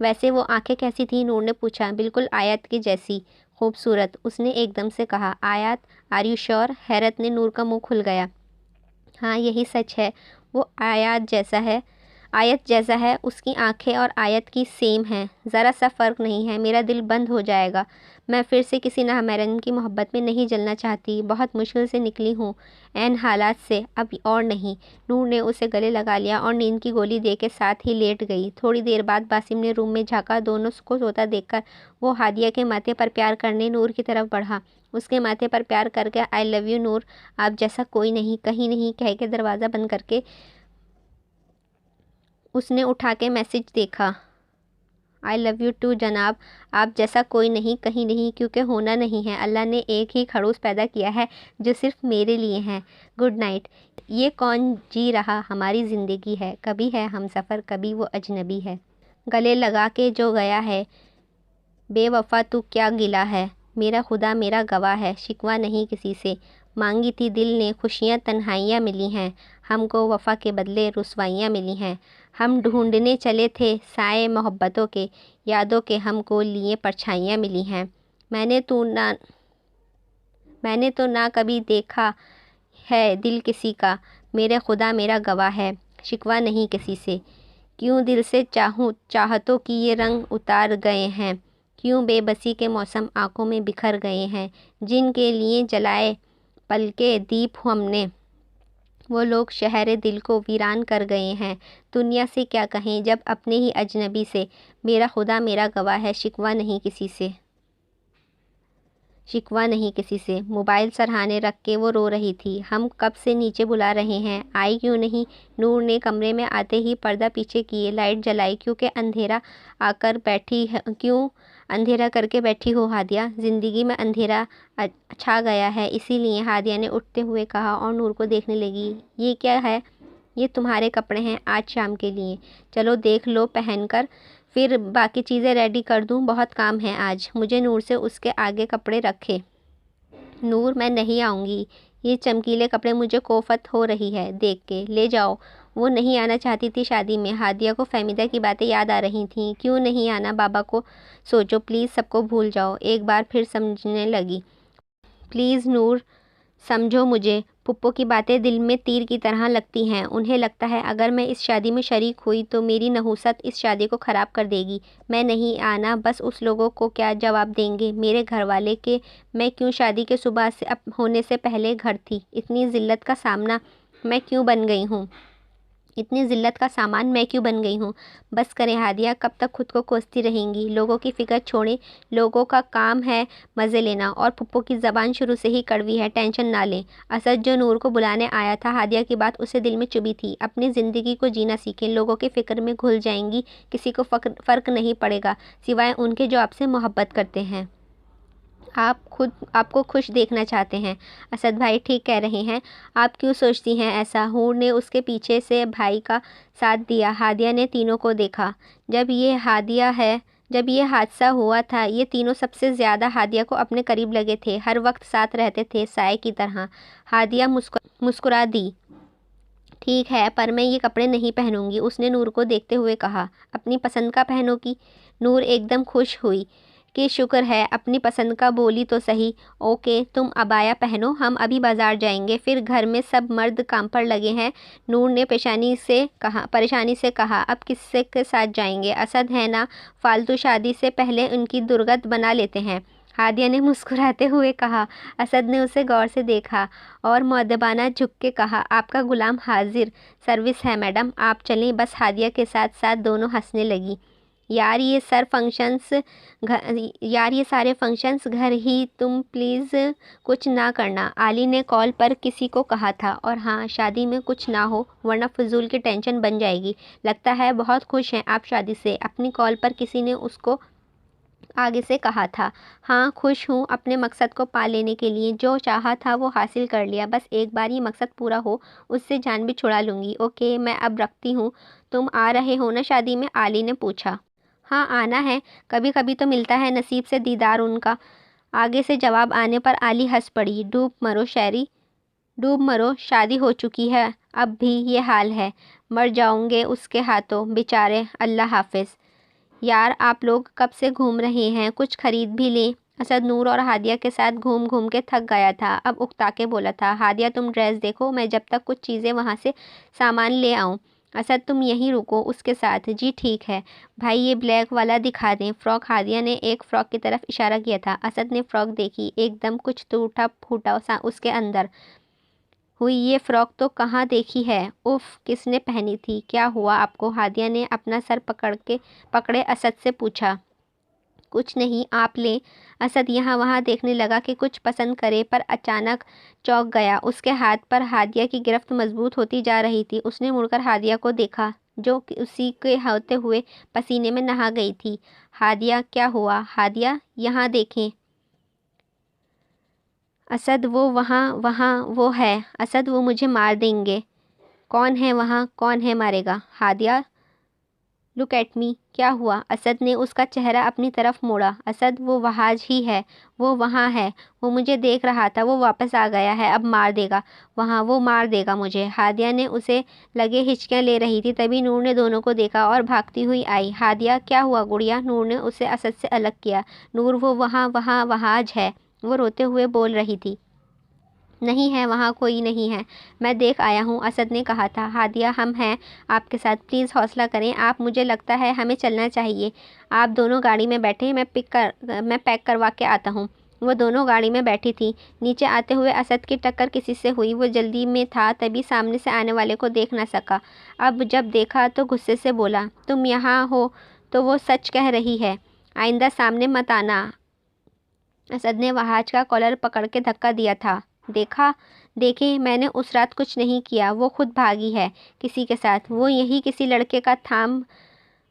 ویسے وہ آنکھیں کیسی تھیں؟ نور نے پوچھا۔ بالکل آیت کی جیسی خوبصورت، اس نے ایک دم سے کہا۔ آیت آر یو شیور؟ حیرت نے نور کا منہ کھل گیا۔ ہاں یہی سچ ہے، وہ آیت جیسا ہے، اس کی آنکھیں اور آیت کی سیم ہیں، ذرا سا فرق نہیں ہے۔ میرا دل بند ہو جائے گا، میں پھر سے کسی نامحرم کی محبت میں نہیں جلنا چاہتی، بہت مشکل سے نکلی ہوں عین حالات سے، اب اور نہیں۔ نور نے اسے گلے لگا لیا اور نیند کی گولی دے کے ساتھ ہی لیٹ گئی۔ تھوڑی دیر بعد باسم نے روم میں جھانکا، دونوں کو سوتا دیکھ کر وہ ہادیہ کے ماتھے پر پیار کرنے نور کی طرف بڑھا، اس کے ماتھے پر پیار کر کے آئی لو یو نور، آپ جیسا کوئی نہیں، کہیں نہیں کہہ کے دروازہ بند کر کے اس نے اٹھا کے میسج دیکھا۔ آئی لو یو ٹو جناب، آپ جیسا کوئی نہیں، کہیں نہیں، کیونکہ ہونا نہیں ہے۔ اللہ نے ایک ہی خڑوس پیدا کیا ہے جو صرف میرے لیے ہے۔ Good night. یہ کون جی رہا ہماری زندگی ہے، کبھی ہے ہم سفر، کبھی وہ اجنبی ہے، گلے لگا کے جو گیا ہے، بے وفا تو کیا گلہ ہے، میرا خدا میرا گواہ ہے، شکوہ نہیں کسی سے، مانگی تھی دل نے خوشیاں تنہائیاں ملی ہیں، ہم کو وفا کے بدلے رسوائیاں ملی ہیں، ہم ڈھونڈنے چلے تھے سائے محبتوں کے، یادوں کے ہم کو لیے پرچھائیاں ملی ہیں، میں نے تو نہ کبھی دیکھا ہے دل کسی کا، میرے خدا میرا گواہ ہے، شکوہ نہیں کسی سے، کیوں دل سے چاہتوں کی یہ رنگ اتار گئے ہیں، کیوں بے بسی کے موسم آنکھوں میں بکھر گئے ہیں، جن کے لیے جلائے پل کے دیپ ہم نے، وہ لوگ شہر دل کو ویران کر گئے ہیں، دنیا سے کیا کہیں جب اپنے ہی اجنبی سے، میرا خدا میرا گواہ ہے، شکوہ نہیں کسی سے، شکوہ نہیں کسی سے۔ موبائل سرہانے رکھ کے وہ رو رہی تھی۔ ہم کب سے نیچے بلا رہے ہیں، آئی کیوں نہیں؟ نور نے کمرے میں آتے ہی پردہ پیچھے کیے، لائٹ جلائی، کیوں اندھیرا کر کے بیٹھی ہو ہادیہ؟ زندگی میں اندھیرا چھا گیا ہے، اسی لیے، ہادیہ نے اٹھتے ہوئے کہا اور نور کو دیکھنے لگی۔ یہ کیا ہے؟ یہ تمہارے کپڑے ہیں آج شام کے لیے، چلو دیکھ لو پہن کر، پھر باقی چیزیں ریڈی کر دوں، بہت کام ہے آج مجھے۔ نور سے اس کے آگے کپڑے رکھے۔ نور میں نہیں آؤں گی، یہ چمکیلے کپڑے مجھے کوفت ہو رہی ہے دیکھ کے، لے جاؤ۔ وہ نہیں آنا چاہتی تھی شادی میں۔ ہادیہ کو فہمیدہ کی باتیں یاد آ رہی تھیں۔ کیوں نہیں آنا؟ بابا کو سوچو پلیز، سب کو بھول جاؤ۔ ایک بار پھر سمجھنے لگی۔ پلیز نور سمجھو مجھے، پھپھو کی باتیں دل میں تیر کی طرح لگتی ہیں، انہیں لگتا ہے اگر میں اس شادی میں شریک ہوئی تو میری نحوست اس شادی کو خراب کر دے گی۔ میں نہیں آنا، بس اس لوگوں کو کیا جواب دیں گے میرے گھر والے کہ میں کیوں شادی کے صبح ہونے سے پہلے گھر تھی، اتنی ذلت کا سامان میں کیوں بن گئی ہوں۔ بس کریں ہادیہ، کب تک خود کو کوستی رہیں گی؟ لوگوں کی فکر چھوڑیں، لوگوں کا کام ہے مزے لینا، اور پھپھو کی زبان شروع سے ہی کڑوی ہے، ٹینشن نہ لیں۔ اسد جو نور کو بلانے آیا تھا، ہادیہ کی بات اسے دل میں چبھی تھی۔ اپنی زندگی کو جینا سیکھیں، لوگوں کی فکر میں گھل جائیں گی، کسی کو فرق نہیں پڑے گا سوائے ان کے جو آپ سے محبت کرتے ہیں، آپ کو خوش دیکھنا چاہتے ہیں۔ اسد بھائی ٹھیک کہہ رہے ہیں، آپ کیوں سوچتی ہیں ایسا؟ حور نے اس کے پیچھے سے بھائی کا ساتھ دیا۔ ہادیہ نے تینوں کو دیکھا۔ جب یہ حادثہ ہوا تھا، یہ تینوں سب سے زیادہ ہادیہ کو اپنے قریب لگے تھے، ہر وقت ساتھ رہتے تھے، سائے کی طرح۔ ہادیہ مسکرا دی۔ ٹھیک ہے، پر میں یہ کپڑے نہیں پہنوں گی، اس نے نور کو دیکھتے ہوئے کہا۔ اپنی پسند کا پہنو گی؟ نور ایک دم خوش ہوئی کہ شکر ہے، اپنی پسند کا بولی تو صحیح۔ اوکے، تم عبایا پہنو، ہم ابھی بازار جائیں گے، پھر گھر میں سب مرد کام پر لگے ہیں۔ نور نے پریشانی سے کہا۔ اب کس کے ساتھ جائیں گے؟ اسد ہے نا، فالتو شادی سے پہلے ان کی درگت بنا لیتے ہیں، ہادیہ نے مسکراتے ہوئے کہا۔ اسد نے اسے غور سے دیکھا اور مؤدبانہ جھک کے کہا، آپ کا غلام حاضر سروس ہے میڈم، آپ چلیں بس۔ ہادیہ کے ساتھ ساتھ دونوں ہنسنے لگی۔ یار یہ سارے فنکشنز گھر ہی، تم پلیز کچھ نہ کرنا، علی نے کال پر کسی کو کہا تھا، اور ہاں شادی میں کچھ نہ ہو ورنہ فضول کی ٹینشن بن جائے گی۔ لگتا ہے بہت خوش ہیں آپ شادی سے، اپنی کال پر کسی نے اس کو آگے سے کہا تھا۔ ہاں خوش ہوں، اپنے مقصد کو پا لینے کے لیے، جو چاہا تھا وہ حاصل کر لیا، بس ایک بار یہ مقصد پورا ہو اس سے جان بھی چھڑا لوں گی۔ اوکے میں اب رکھتی ہوں، تم آ رہے ہو نا شادی میں؟ علی نے پوچھا۔ ہاں آنا ہے، کبھی کبھی تو ملتا ہے نصیب سے دیدار ان کا۔ آگے سے جواب آنے پر علی ہنس پڑی۔ ڈوب مرو، شادی ہو چکی ہے، اب بھی یہ حال ہے، مر جاؤں گے اس کے ہاتھوں، بیچارے، اللہ حافظ۔ یار آپ لوگ کب سے گھوم رہے ہیں، کچھ خرید بھی لیں۔ اسد نور اور ہادیہ کے ساتھ گھوم گھوم کے تھک گیا تھا، اب اکتا کے بولا تھا، ہادیہ تم ڈریس دیکھو، میں جب تک کچھ چیزیں وہاں سے سامان لے آؤں۔ اسد تم یہیں رکو اس کے ساتھ۔ جی ٹھیک ہے بھائی، یہ بلیک والا دکھا دیں فراک۔ ہادیہ نے ایک فراک کی طرف اشارہ کیا تھا۔ اسد نے فراک دیکھی، ایک دم کچھ ٹوٹا پھوٹا سا اس کے اندر ہوئی۔ یہ فراک تو کہاں دیکھی ہے، اف کس نے پہنی تھی، کیا ہوا آپ کو؟ ہادیہ نے اپنا سر پکڑے اسد سے پوچھا۔ کچھ نہیں، آپ لیں۔ اسد یہاں وہاں دیکھنے لگا کہ کچھ پسند کرے، پر اچانک چونک گیا۔ اس کے ہاتھ پر ہادیہ کی گرفت مضبوط ہوتی جا رہی تھی۔ اس نے مڑ کر ہادیہ کو دیکھا جو اسی کے ہوتے ہوئے پسینے میں نہا گئی تھی۔ ہادیہ کیا ہوا؟ ہادیہ یہاں دیکھیں۔ اسد وہاں وہ ہے۔ اسد وہ مجھے مار دیں گے۔ کون ہے وہاں؟ کون ہے مارے گا؟ Hadia look at me. کیا ہوا؟ اسد نے اس کا چہرہ اپنی طرف موڑا۔ اسد وہ وہاج ہی ہے، وہ وہاں ہے، وہ مجھے دیکھ رہا تھا، وہ واپس آ گیا ہے، اب مار دے گا وہاں، وہ مار دے گا مجھے۔ ہادیہ نے اسے لگے ہچکیاں لے رہی تھی، تبھی نور نے دونوں کو دیکھا اور بھاگتی ہوئی آئی۔ ہادیہ کیا ہوا گڑیا؟ نور نے اسے اسد سے الگ کیا۔ نور وہ وہاں وہاج ہے، وہ روتے ہوئے بول رہی تھی۔ نہیں ہے وہاں، کوئی نہیں ہے، میں دیکھ آیا ہوں، اسد نے کہا تھا۔ ہادیہ ہم ہیں آپ کے ساتھ، پلیز حوصلہ کریں آپ، مجھے لگتا ہے ہمیں چلنا چاہیے۔ آپ دونوں گاڑی میں بیٹھیں، میں پیک کروا کے آتا ہوں۔ وہ دونوں گاڑی میں بیٹھی تھی۔ نیچے آتے ہوئے اسد کی ٹکر کسی سے ہوئی، وہ جلدی میں تھا تبھی سامنے سے آنے والے کو دیکھ نہ سکا۔ اب جب دیکھا تو غصے سے بولا، تم یہاں ہو تو وہ سچ کہہ رہی ہے، آئندہ سامنے مت آنا۔ اسد نے وہاج کا کالر پکڑ کے دھکا دیا تھا۔ دیکھیں میں نے اس رات کچھ نہیں کیا، وہ خود بھاگی ہے کسی کے ساتھ، وہ یہی کسی لڑکے کا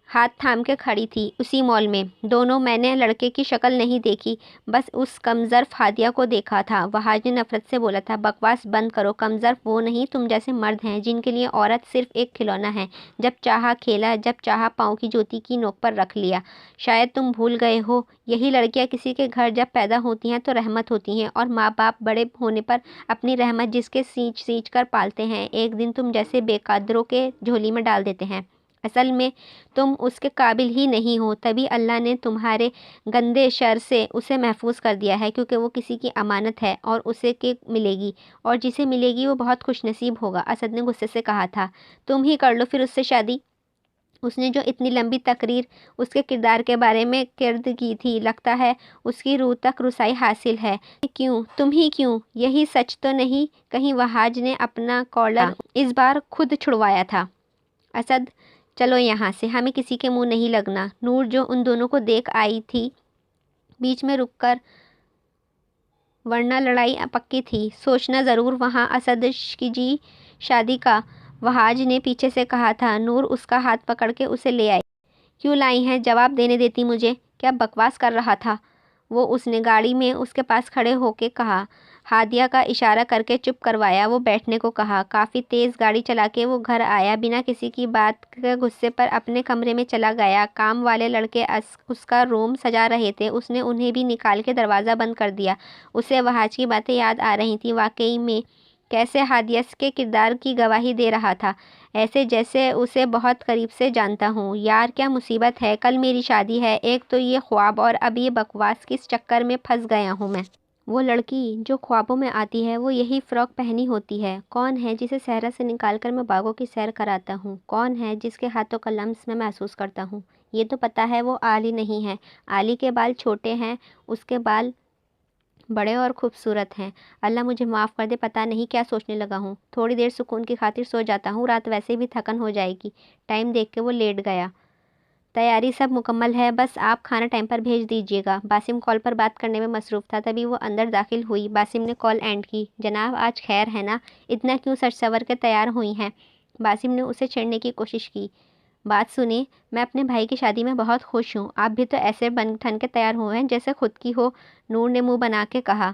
ہاتھ تھام کے کھڑی تھی اسی مال میں۔ دونوں میں نے لڑکے کی شکل نہیں دیکھی، بس اس کمظرف ہادیہ کو دیکھا تھا۔ وہاج نے نفرت سے بولا تھا، بکواس بند کرو، کمظرف وہ نہیں، تم جیسے مرد ہیں جن کے لیے عورت صرف ایک کھلونا ہے، جب چاہا کھیلا، جب چاہا پاؤں کی جوتی کی نوک پر رکھ لیا۔ شاید تم بھول گئے ہو، یہی لڑکیاں کسی کے گھر جب پیدا ہوتی ہیں تو رحمت ہوتی ہیں، اور ماں باپ بڑے ہونے پر اپنی رحمت جس کے سینچ سینچ کر پالتے ہیں، ایک دن تم جیسے بے قدروں کے جھولی میں ڈال دیتے ہیں۔ اصل میں تم اس کے قابل ہی نہیں ہو، تبھی اللہ نے تمہارے گندے شر سے اسے محفوظ کر دیا ہے، کیونکہ وہ کسی کی امانت ہے اور اسے کے ملے گی، اور جسے ملے گی وہ بہت خوش نصیب ہوگا۔ اسد نے غصے سے کہا تھا، تم ہی کر لو پھر اس سے شادی۔ اس نے جو اتنی لمبی تقریر اس کے کردار کے بارے میں کی تھی، لگتا ہے اس کی روح تک رسائی حاصل ہے۔ کیوں؟ تم ہی کیوں؟ یہی سچ تو نہیں کہیں وہاج نے اپنا کالر اس بار خود چھڑوایا تھا؟ اسد چلو یہاں سے، ہمیں کسی کے منہ نہیں لگنا۔ نور جو ان دونوں کو دیکھ آئی تھی بیچ میں رک کر، ورنہ لڑائی پکی تھی، سوچنا ضرور وہاں اسد کی جی شادی کا۔ وہاج نے پیچھے سے کہا تھا۔ نور اس کا ہاتھ پکڑ کے اسے لے آئی۔ کیوں لائی ہیں؟ جواب دینے دیتی مجھے، کیا بکواس کر رہا تھا وہ؟ اس نے گاڑی میں اس کے پاس کھڑے ہو کے کہا۔ ہادیہ کا اشارہ کر کے چپ کروایا، وہ بیٹھنے کو کہا۔ کافی تیز گاڑی چلا کے وہ گھر آیا، بنا کسی کی بات کے غصے پر اپنے کمرے میں چلا گیا۔ کام والے لڑکے اس کا روم سجا رہے تھے، اس نے انہیں بھی نکال کے دروازہ بند کر دیا۔ اسے وہاج کی باتیں یاد آ رہی تھیں، واقعی میں کیسے ہادیہ کے کردار کی گواہی دے رہا تھا، ایسے جیسے اسے بہت قریب سے جانتا ہوں۔ یار کیا مصیبت ہے، کل میری شادی ہے، ایک تو یہ خواب اور اب یہ بکواس، کس چکر میں پھنس گیا ہوں میں؟ وہ لڑکی جو خوابوں میں آتی ہے وہ یہی فراک پہنی ہوتی ہے؟ کون ہے جسے صحرا سے نکال کر میں باغوں کی سیر کراتا ہوں؟ کون ہے جس کے ہاتھوں کا لمس میں محسوس کرتا ہوں؟ یہ تو پتہ ہے وہ عالی نہیں ہے، عالی کے بال چھوٹے ہیں، اس کے بال بڑے اور خوبصورت ہیں۔ اللہ مجھے معاف کر دے، پتہ نہیں کیا سوچنے لگا ہوں۔ تھوڑی دیر سکون کی خاطر سو جاتا ہوں، رات ویسے بھی تھکن ہو جائے گی۔ ٹائم دیکھ کے وہ لیٹ گیا۔ تیاری سب مکمل ہے، بس آپ کھانا ٹائم پر بھیج دیجیے گا۔ باسم کال پر بات کرنے میں مصروف تھا، تبھی وہ اندر داخل ہوئی۔ باسم نے کال اینڈ کی۔ جناب آج خیر ہے نا؟ اتنا کیوں سج سور کے تیار ہوئی ہیں؟ باسم نے اسے چھیڑنے کی کوشش کی۔ بات سنیں، میں اپنے بھائی کی شادی میں بہت خوش ہوں، آپ بھی تو ایسے بن ٹھن کے تیار ہوئے ہیں جیسے خود کی ہو، نور نے منہ بنا کے کہا۔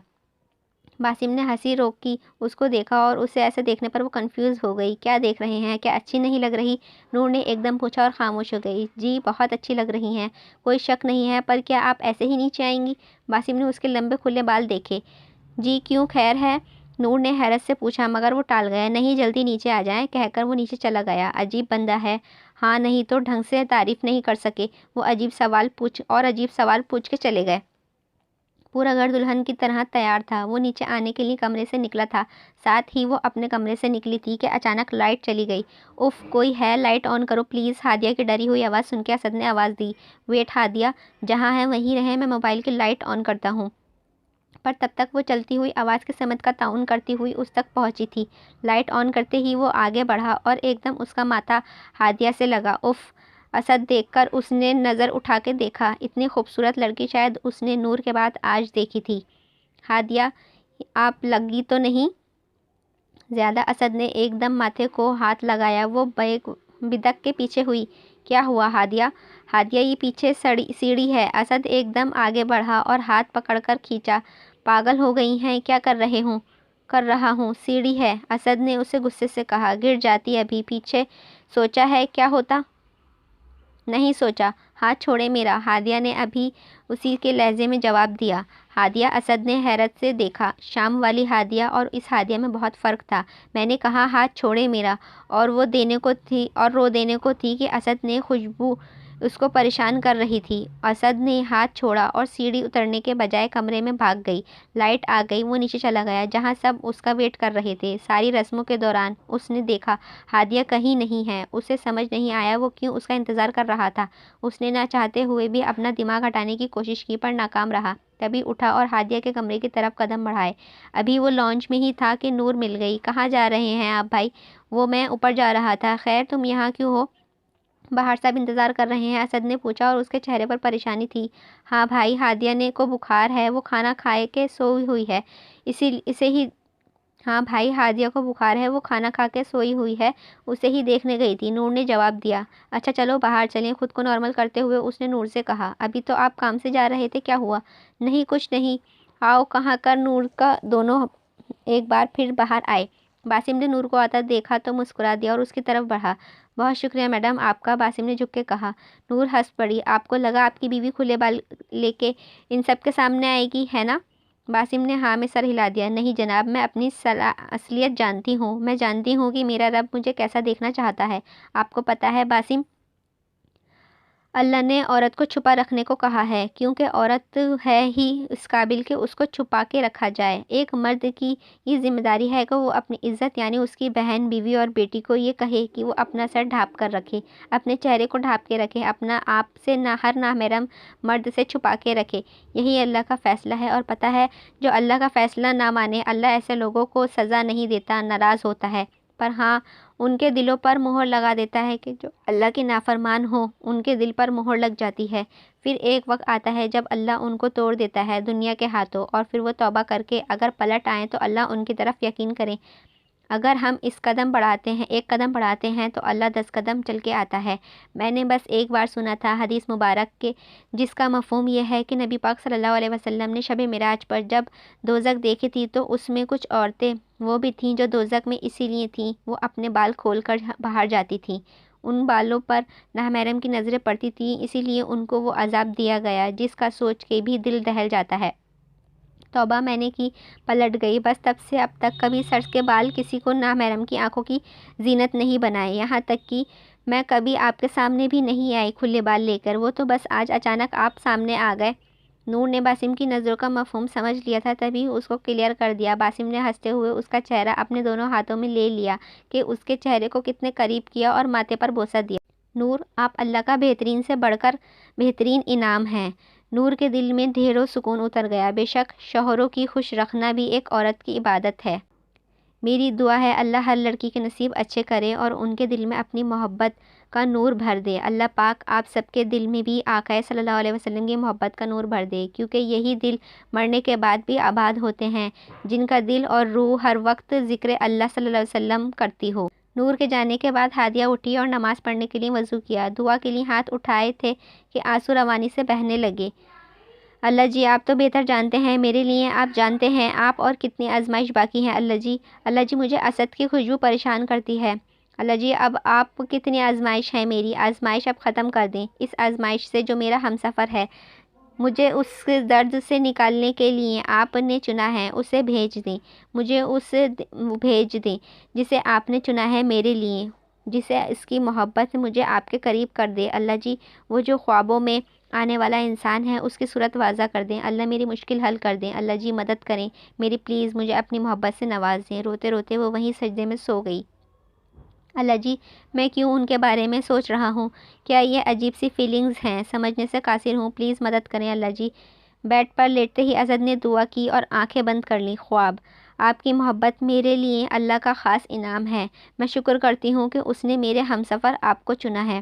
باسم نے ہنسی روکی، اس کو دیکھا اور اسے ایسے دیکھنے پر وہ کنفیوز ہو گئی۔ کیا دیکھ رہے ہیں؟ کیا اچھی نہیں لگ رہی؟ نور نے ایک دم پوچھا اور خاموش ہو گئی۔ جی بہت اچھی لگ رہی ہیں، کوئی شک نہیں ہے، پر کیا آپ ایسے ہی نیچے آئیں گی؟ باسم نے اس کے لمبے کھلے بال دیکھے۔ جی کیوں، خیر ہے؟ نور نے حیرت سے پوچھا، مگر وہ ٹال گیا۔ نہیں جلدی نیچے آ جائیں، کہہ کر وہ نیچے چلا گیا۔ عجیب بندہ ہے، ہاں نہیں تو ڈھنگ سے تعریف نہیں کر سکے۔ وہ عجیب سوال پوچھ کے چلے گئے۔ پورا گھر دلہن کی طرح تیار تھا۔ وہ نیچے آنے کے لیے کمرے سے نکلا تھا، ساتھ ہی وہ اپنے کمرے سے نکلی تھی کہ اچانک لائٹ چلی گئی۔ اف، کوئی ہے؟ لائٹ آن کرو پلیز، ہادیہ کی ڈری ہوئی آواز سن کے اسد نے آواز دی۔ ویٹ ہادیہ، جہاں ہے وہیں رہیں، میں موبائل کی لائٹ آن کرتا ہوں۔ پر تب تک وہ چلتی ہوئی آواز کی سمت کا تعین کرتی ہوئی اس تک پہنچی تھی۔ لائٹ آن کرتے ہی وہ آگے بڑھا اور ایک دم اس کا ماتھا ہادیہ سے لگا۔ اف، اسد دیکھ کر اس نے نظر اٹھا کے دیکھا۔ اتنی خوبصورت لڑکی شاید اس نے نور کے بعد آج دیکھی تھی۔ ہادیہ، آپ لگی تو نہیں زیادہ؟ اسد نے ایک دم ماتھے کو ہاتھ لگایا۔ وہ بدک کے پیچھے ہوئی۔ کیا ہوا ہادیہ؟ ہادیہ، یہ پیچھے سیڑھی ہے۔ اسد ایک دم آگے بڑھا اور ہاتھ پکڑ کر کھینچا۔ پاگل ہو گئی ہیں کیا؟ کر رہا ہوں، سیڑھی ہے، اسد نے اسے غصے سے کہا۔ گر جاتی ابھی، پیچھے سوچا ہے کیا ہوتا؟ نہیں سوچا۔ ہاتھ چھوڑے میرا، ہادیہ نے ابھی اسی کے لہجے میں جواب دیا۔ ہادیہ، اسد نے حیرت سے دیکھا۔ شام والی ہادیہ اور اس ہادیہ میں بہت فرق تھا۔ میں نے کہا ہاتھ چھوڑے میرا، اور رو دینے کو تھی کہ اسد نے خوشبو اس کو پریشان کر رہی تھی۔ اسد نے ہاتھ چھوڑا اور سیڑھی اترنے کے بجائے کمرے میں بھاگ گئی۔ لائٹ آ گئی، وہ نیچے چلا گیا جہاں سب اس کا ویٹ کر رہے تھے۔ ساری رسموں کے دوران اس نے دیکھا ہادیہ کہیں نہیں ہے۔ اسے سمجھ نہیں آیا وہ کیوں اس کا انتظار کر رہا تھا۔ اس نے نہ چاہتے ہوئے بھی اپنا دماغ ہٹانے کی کوشش کی پر ناکام رہا۔ تبھی اٹھا اور ہادیہ کے کمرے کی طرف قدم بڑھائے۔ ابھی وہ لانچ میں ہی تھا کہ نور مل گئی۔ کہاں جا رہے ہیں آپ بھائی؟ میں اوپر جا رہا تھا۔ خیر تم یہاں کیوں ہو؟ باہر سب انتظار کر رہے ہیں، اسد نے پوچھا اور اس کے چہرے پر پریشانی تھی۔ ہاں بھائی، ہادیہ کو بخار ہے، وہ کھانا کھا کے سوئی ہوئی ہے، اسے ہی دیکھنے گئی تھی، نور نے جواب دیا۔ اچھا چلو باہر چلیں، خود کو نارمل کرتے ہوئے اس نے نور سے کہا۔ ابھی تو آپ کام سے جا رہے تھے، کیا ہوا؟ نہیں کچھ نہیں، آؤ کہا کر نور کا دونوں ایک بار پھر باہر آئے۔ باسم نے نور کو آتا دیکھا تو مسکرا دیا اور اس کی طرف بڑھا۔ بہت شکریہ میڈم آپ کا، باسم نے جھک کے کہا۔ نور ہنس پڑی۔ آپ کو لگا آپ کی بیوی کھلے بال لے کے ان سب کے سامنے آئے گی، ہے نا؟ باسم نے ہاں میں سر ہلا دیا۔ نہیں جناب، میں اپنی اصلیت جانتی ہوں، میں جانتی ہوں کہ میرا رب مجھے کیسا دیکھنا چاہتا ہے۔ آپ کو پتہ ہے باسم، اللہ نے عورت کو چھپا رکھنے کو کہا ہے، کیونکہ عورت ہے ہی اس قابل کہ اس کو چھپا کے رکھا جائے۔ ایک مرد کی یہ ذمہ داری ہے کہ وہ اپنی عزت یعنی اس کی بہن، بیوی اور بیٹی کو یہ کہے کہ وہ اپنا سر ڈھانپ کر رکھے، اپنے چہرے کو ڈھانپ کے رکھے، اپنا آپ سے ہر نامحرم مرد سے چھپا کے رکھے۔ یہی اللہ کا فیصلہ ہے، اور پتہ ہے جو اللہ کا فیصلہ نہ مانے، اللہ ایسے لوگوں کو سزا نہیں دیتا، ناراض ہوتا ہے، پر ہاں ان کے دلوں پر مہر لگا دیتا ہے کہ جو اللہ کے نافرمان ہوں ان کے دل پر مہر لگ جاتی ہے۔ پھر ایک وقت آتا ہے جب اللہ ان کو توڑ دیتا ہے دنیا کے ہاتھوں، اور پھر وہ توبہ کر کے اگر پلٹ آئیں تو اللہ ان کی طرف یقین کریں۔ اگر ہم ایک قدم بڑھاتے ہیں تو اللہ 10 قدم چل کے آتا ہے۔ میں نے بس ایک بار سنا تھا حدیث مبارک کے جس کا مفہوم یہ ہے کہ نبی پاک صلی اللہ علیہ وسلم نے شب معراج پر جب دوزخ دیکھی تھی تو اس میں کچھ عورتیں وہ بھی تھیں جو دوزخ میں اسی لیے تھیں وہ اپنے بال کھول کر باہر جاتی تھیں، ان بالوں پر نامحرم کی نظریں پڑتی تھیں، اسی لیے ان کو وہ عذاب دیا گیا جس کا سوچ کے بھی دل دہل جاتا ہے۔ توبہ میں نے کی، پلٹ گئی، بس تب سے اب تک کبھی سر کے بال کسی کو نامحرم کی آنکھوں کی زینت نہیں بنائے، یہاں تک کہ میں کبھی آپ کے سامنے بھی نہیں آئی کھلے بال لے کر، وہ تو بس آج اچانک آپ سامنے آ گئے۔ نور نے باسم کی نظروں کا مفہوم سمجھ لیا تھا، تبھی اس کو کلیئر کر دیا۔ باسم نے ہنستے ہوئے اس کا چہرہ اپنے دونوں ہاتھوں میں لے لیا کہ اس کے چہرے کو کتنے قریب کیا اور ماتھے پر بوسہ دیا۔ نور، آپ اللہ کا بہترین سے بڑھ کر بہترین انعام ہیں۔ نور کے دل میں ڈھیروں سکون اتر گیا۔ بے شک شوہروں کی خوش رکھنا بھی ایک عورت کی عبادت ہے۔ میری دعا ہے اللہ ہر لڑکی کے نصیب اچھے کرے اور ان کے دل میں اپنی محبت کا نور بھر دے۔ اللہ پاک آپ سب کے دل میں بھی آقا صلی اللہ علیہ وسلم کی محبت کا نور بھر دے، کیونکہ یہی دل مرنے کے بعد بھی آباد ہوتے ہیں جن کا دل اور روح ہر وقت ذکر اللہ صلی اللہ علیہ وسلم کرتی ہو۔ نور کے جانے کے بعد ہادیہ اٹھی اور نماز پڑھنے کے لیے وضو کیا، دعا کے لیے ہاتھ اٹھائے تھے کہ آنسو روانی سے بہنے لگے۔ اللہ جی آپ تو بہتر جانتے ہیں، میرے لیے آپ جانتے ہیں آپ اور کتنی آزمائش باقی ہیں۔ اللہ جی مجھے اسد کی خوشبو پریشان کرتی ہے۔ اللہ جی اب آپ کتنی آزمائش ہے، میری آزمائش اب ختم کر دیں۔ اس آزمائش سے جو میرا ہمسفر ہے مجھے اس درد سے نکالنے کے لیے آپ نے چنا ہے، اسے بھیج دیں، مجھے اسے بھیج دیں جسے آپ نے چنا ہے میرے لیے، جسے اس کی محبت مجھے آپ کے قریب کر دے۔ اللہ جی، وہ جو خوابوں میں آنے والا انسان ہے اس کی صورت واضح کر دیں۔ اللہ میری مشکل حل کر دیں۔ اللہ جی مدد کریں میری، پلیز مجھے اپنی محبت سے نواز دیں۔ روتے روتے وہ وہیں سجدے میں سو گئی۔ اللہ جی، میں کیوں ان کے بارے میں سوچ رہا ہوں؟ کیا یہ عجیب سی فیلنگز ہیں؟ سمجھنے سے قاصر ہوں، پلیز مدد کریں اللہ جی۔ بیڈ پر لیٹتے ہی اسد نے دعا کی اور آنکھیں بند کر لیں۔ خواب: آپ کی محبت میرے لیے اللہ کا خاص انعام ہے۔ میں شکر کرتی ہوں کہ اس نے میرے ہمسفر آپ کو چنا ہے۔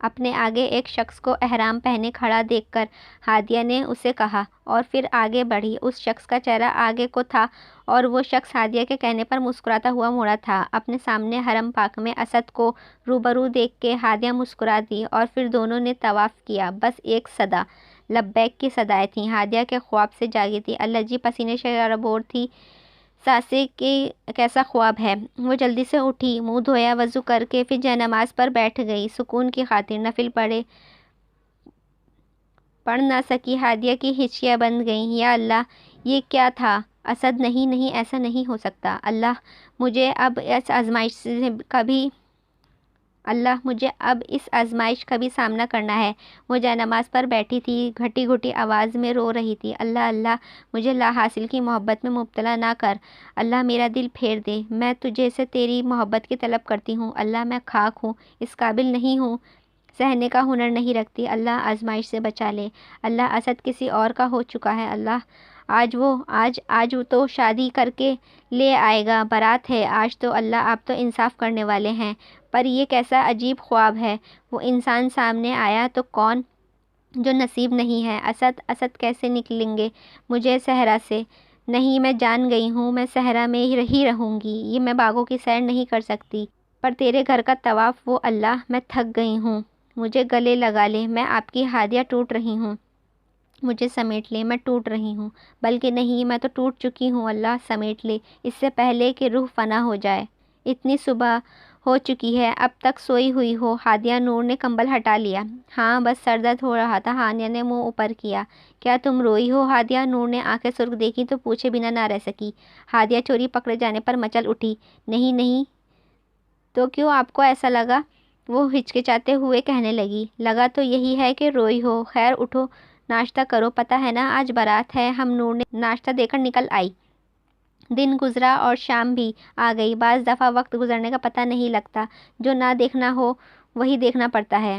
اپنے آگے ایک شخص کو احرام پہنے کھڑا دیکھ کر ہادیہ نے اسے کہا اور پھر آگے بڑھی۔ اس شخص کا چہرہ آگے کو تھا اور وہ شخص ہادیہ کے کہنے پر مسکراتا ہوا مڑا تھا۔ اپنے سامنے حرم پاک میں اسد کو روبرو دیکھ کے ہادیہ مسکرا دی اور پھر دونوں نے طواف کیا۔ بس ایک صدا لبیک کی صدائیں تھیں۔ ہادیہ کے خواب سے جاگی تھی۔ اللہ جی، پسینے سے سرابور تھی۔ ساسے کے کیسا خواب ہے؟ وہ جلدی سے اٹھی، منہ دھویا، وضو کر کے پھر جائے نماز پر بیٹھ گئی۔ سکون کی خاطر نفل پڑھ نہ سکی ہادیہ کی ہچکیاں بند گئیں۔ یا اللہ، یہ کیا تھا؟ اسد نہیں نہیں، ایسا نہیں ہو سکتا۔ اللہ مجھے اب اس آزمائش کا بھی سامنا کرنا ہے۔ وہ جائے نماز پر بیٹھی تھی، گھٹی گھٹی آواز میں رو رہی تھی۔ اللہ اللہ، مجھے لا حاصل کی محبت میں مبتلا نہ کر۔ اللہ میرا دل پھیر دے، میں تجھے سے تیری محبت کی طلب کرتی ہوں۔ اللہ میں خاک ہوں، اس قابل نہیں ہوں، سہنے کا ہنر نہیں رکھتی۔ اللہ آزمائش سے بچا لے۔ اللہ اسد کسی اور کا ہو چکا ہے۔ اللہ آج وہ تو شادی کر کے لے آئے گا، بارات ہے آج تو۔ اللہ آپ تو انصاف کرنے والے ہیں، پر یہ کیسا عجیب خواب ہے؟ وہ انسان سامنے آیا تو کون جو نصیب نہیں ہے؟ اسد کیسے نکلیں گے مجھے صحرا سے؟ نہیں، میں جان گئی ہوں، میں صحرا میں ہی رہوں گی۔ یہ میں باغوں کی سیر نہیں کر سکتی، پر تیرے گھر کا طواف، وہ اللہ میں تھک گئی ہوں، مجھے گلے لگا لے۔ میں آپ کی ہادیہ ٹوٹ رہی ہوں، مجھے سمیٹ لے۔ میں ٹوٹ رہی ہوں، بلکہ نہیں، میں تو ٹوٹ چکی ہوں۔ اللہ سمیٹ لے اس سے پہلے کہ روح فنا ہو جائے۔ اتنی صبح ہو چکی ہے، اب تک سوئی ہوئی ہو؟ ہادیہ نور نے کمبل ہٹا لیا۔ ہاں، بس سر درد ہو رہا تھا۔ ہادیہ نے منہ اوپر کیا۔ کیا تم روئی ہو ہادیہ؟ نور نے آنکھیں سرخ دیکھی تو پوچھے بنا نہ رہ سکی۔ ہادیہ چوری پکڑے جانے پر مچل اٹھی۔ نہیں نہیں، تو کیوں آپ کو ایسا لگا؟ وہ ہچکچاتے ہوئے کہنے لگی۔ لگا تو یہی ہے کہ روئی ہو۔ خیر اٹھو، ناشتہ کرو، پتہ ہے نا آج بارات ہے۔ ہم نور نے ناشتہ دے کر نکل آئی۔ دن گزرا اور شام بھی آ گئی۔ بعض دفعہ وقت گزرنے کا پتہ نہیں لگتا، جو نہ دیکھنا ہو وہی دیکھنا پڑتا ہے۔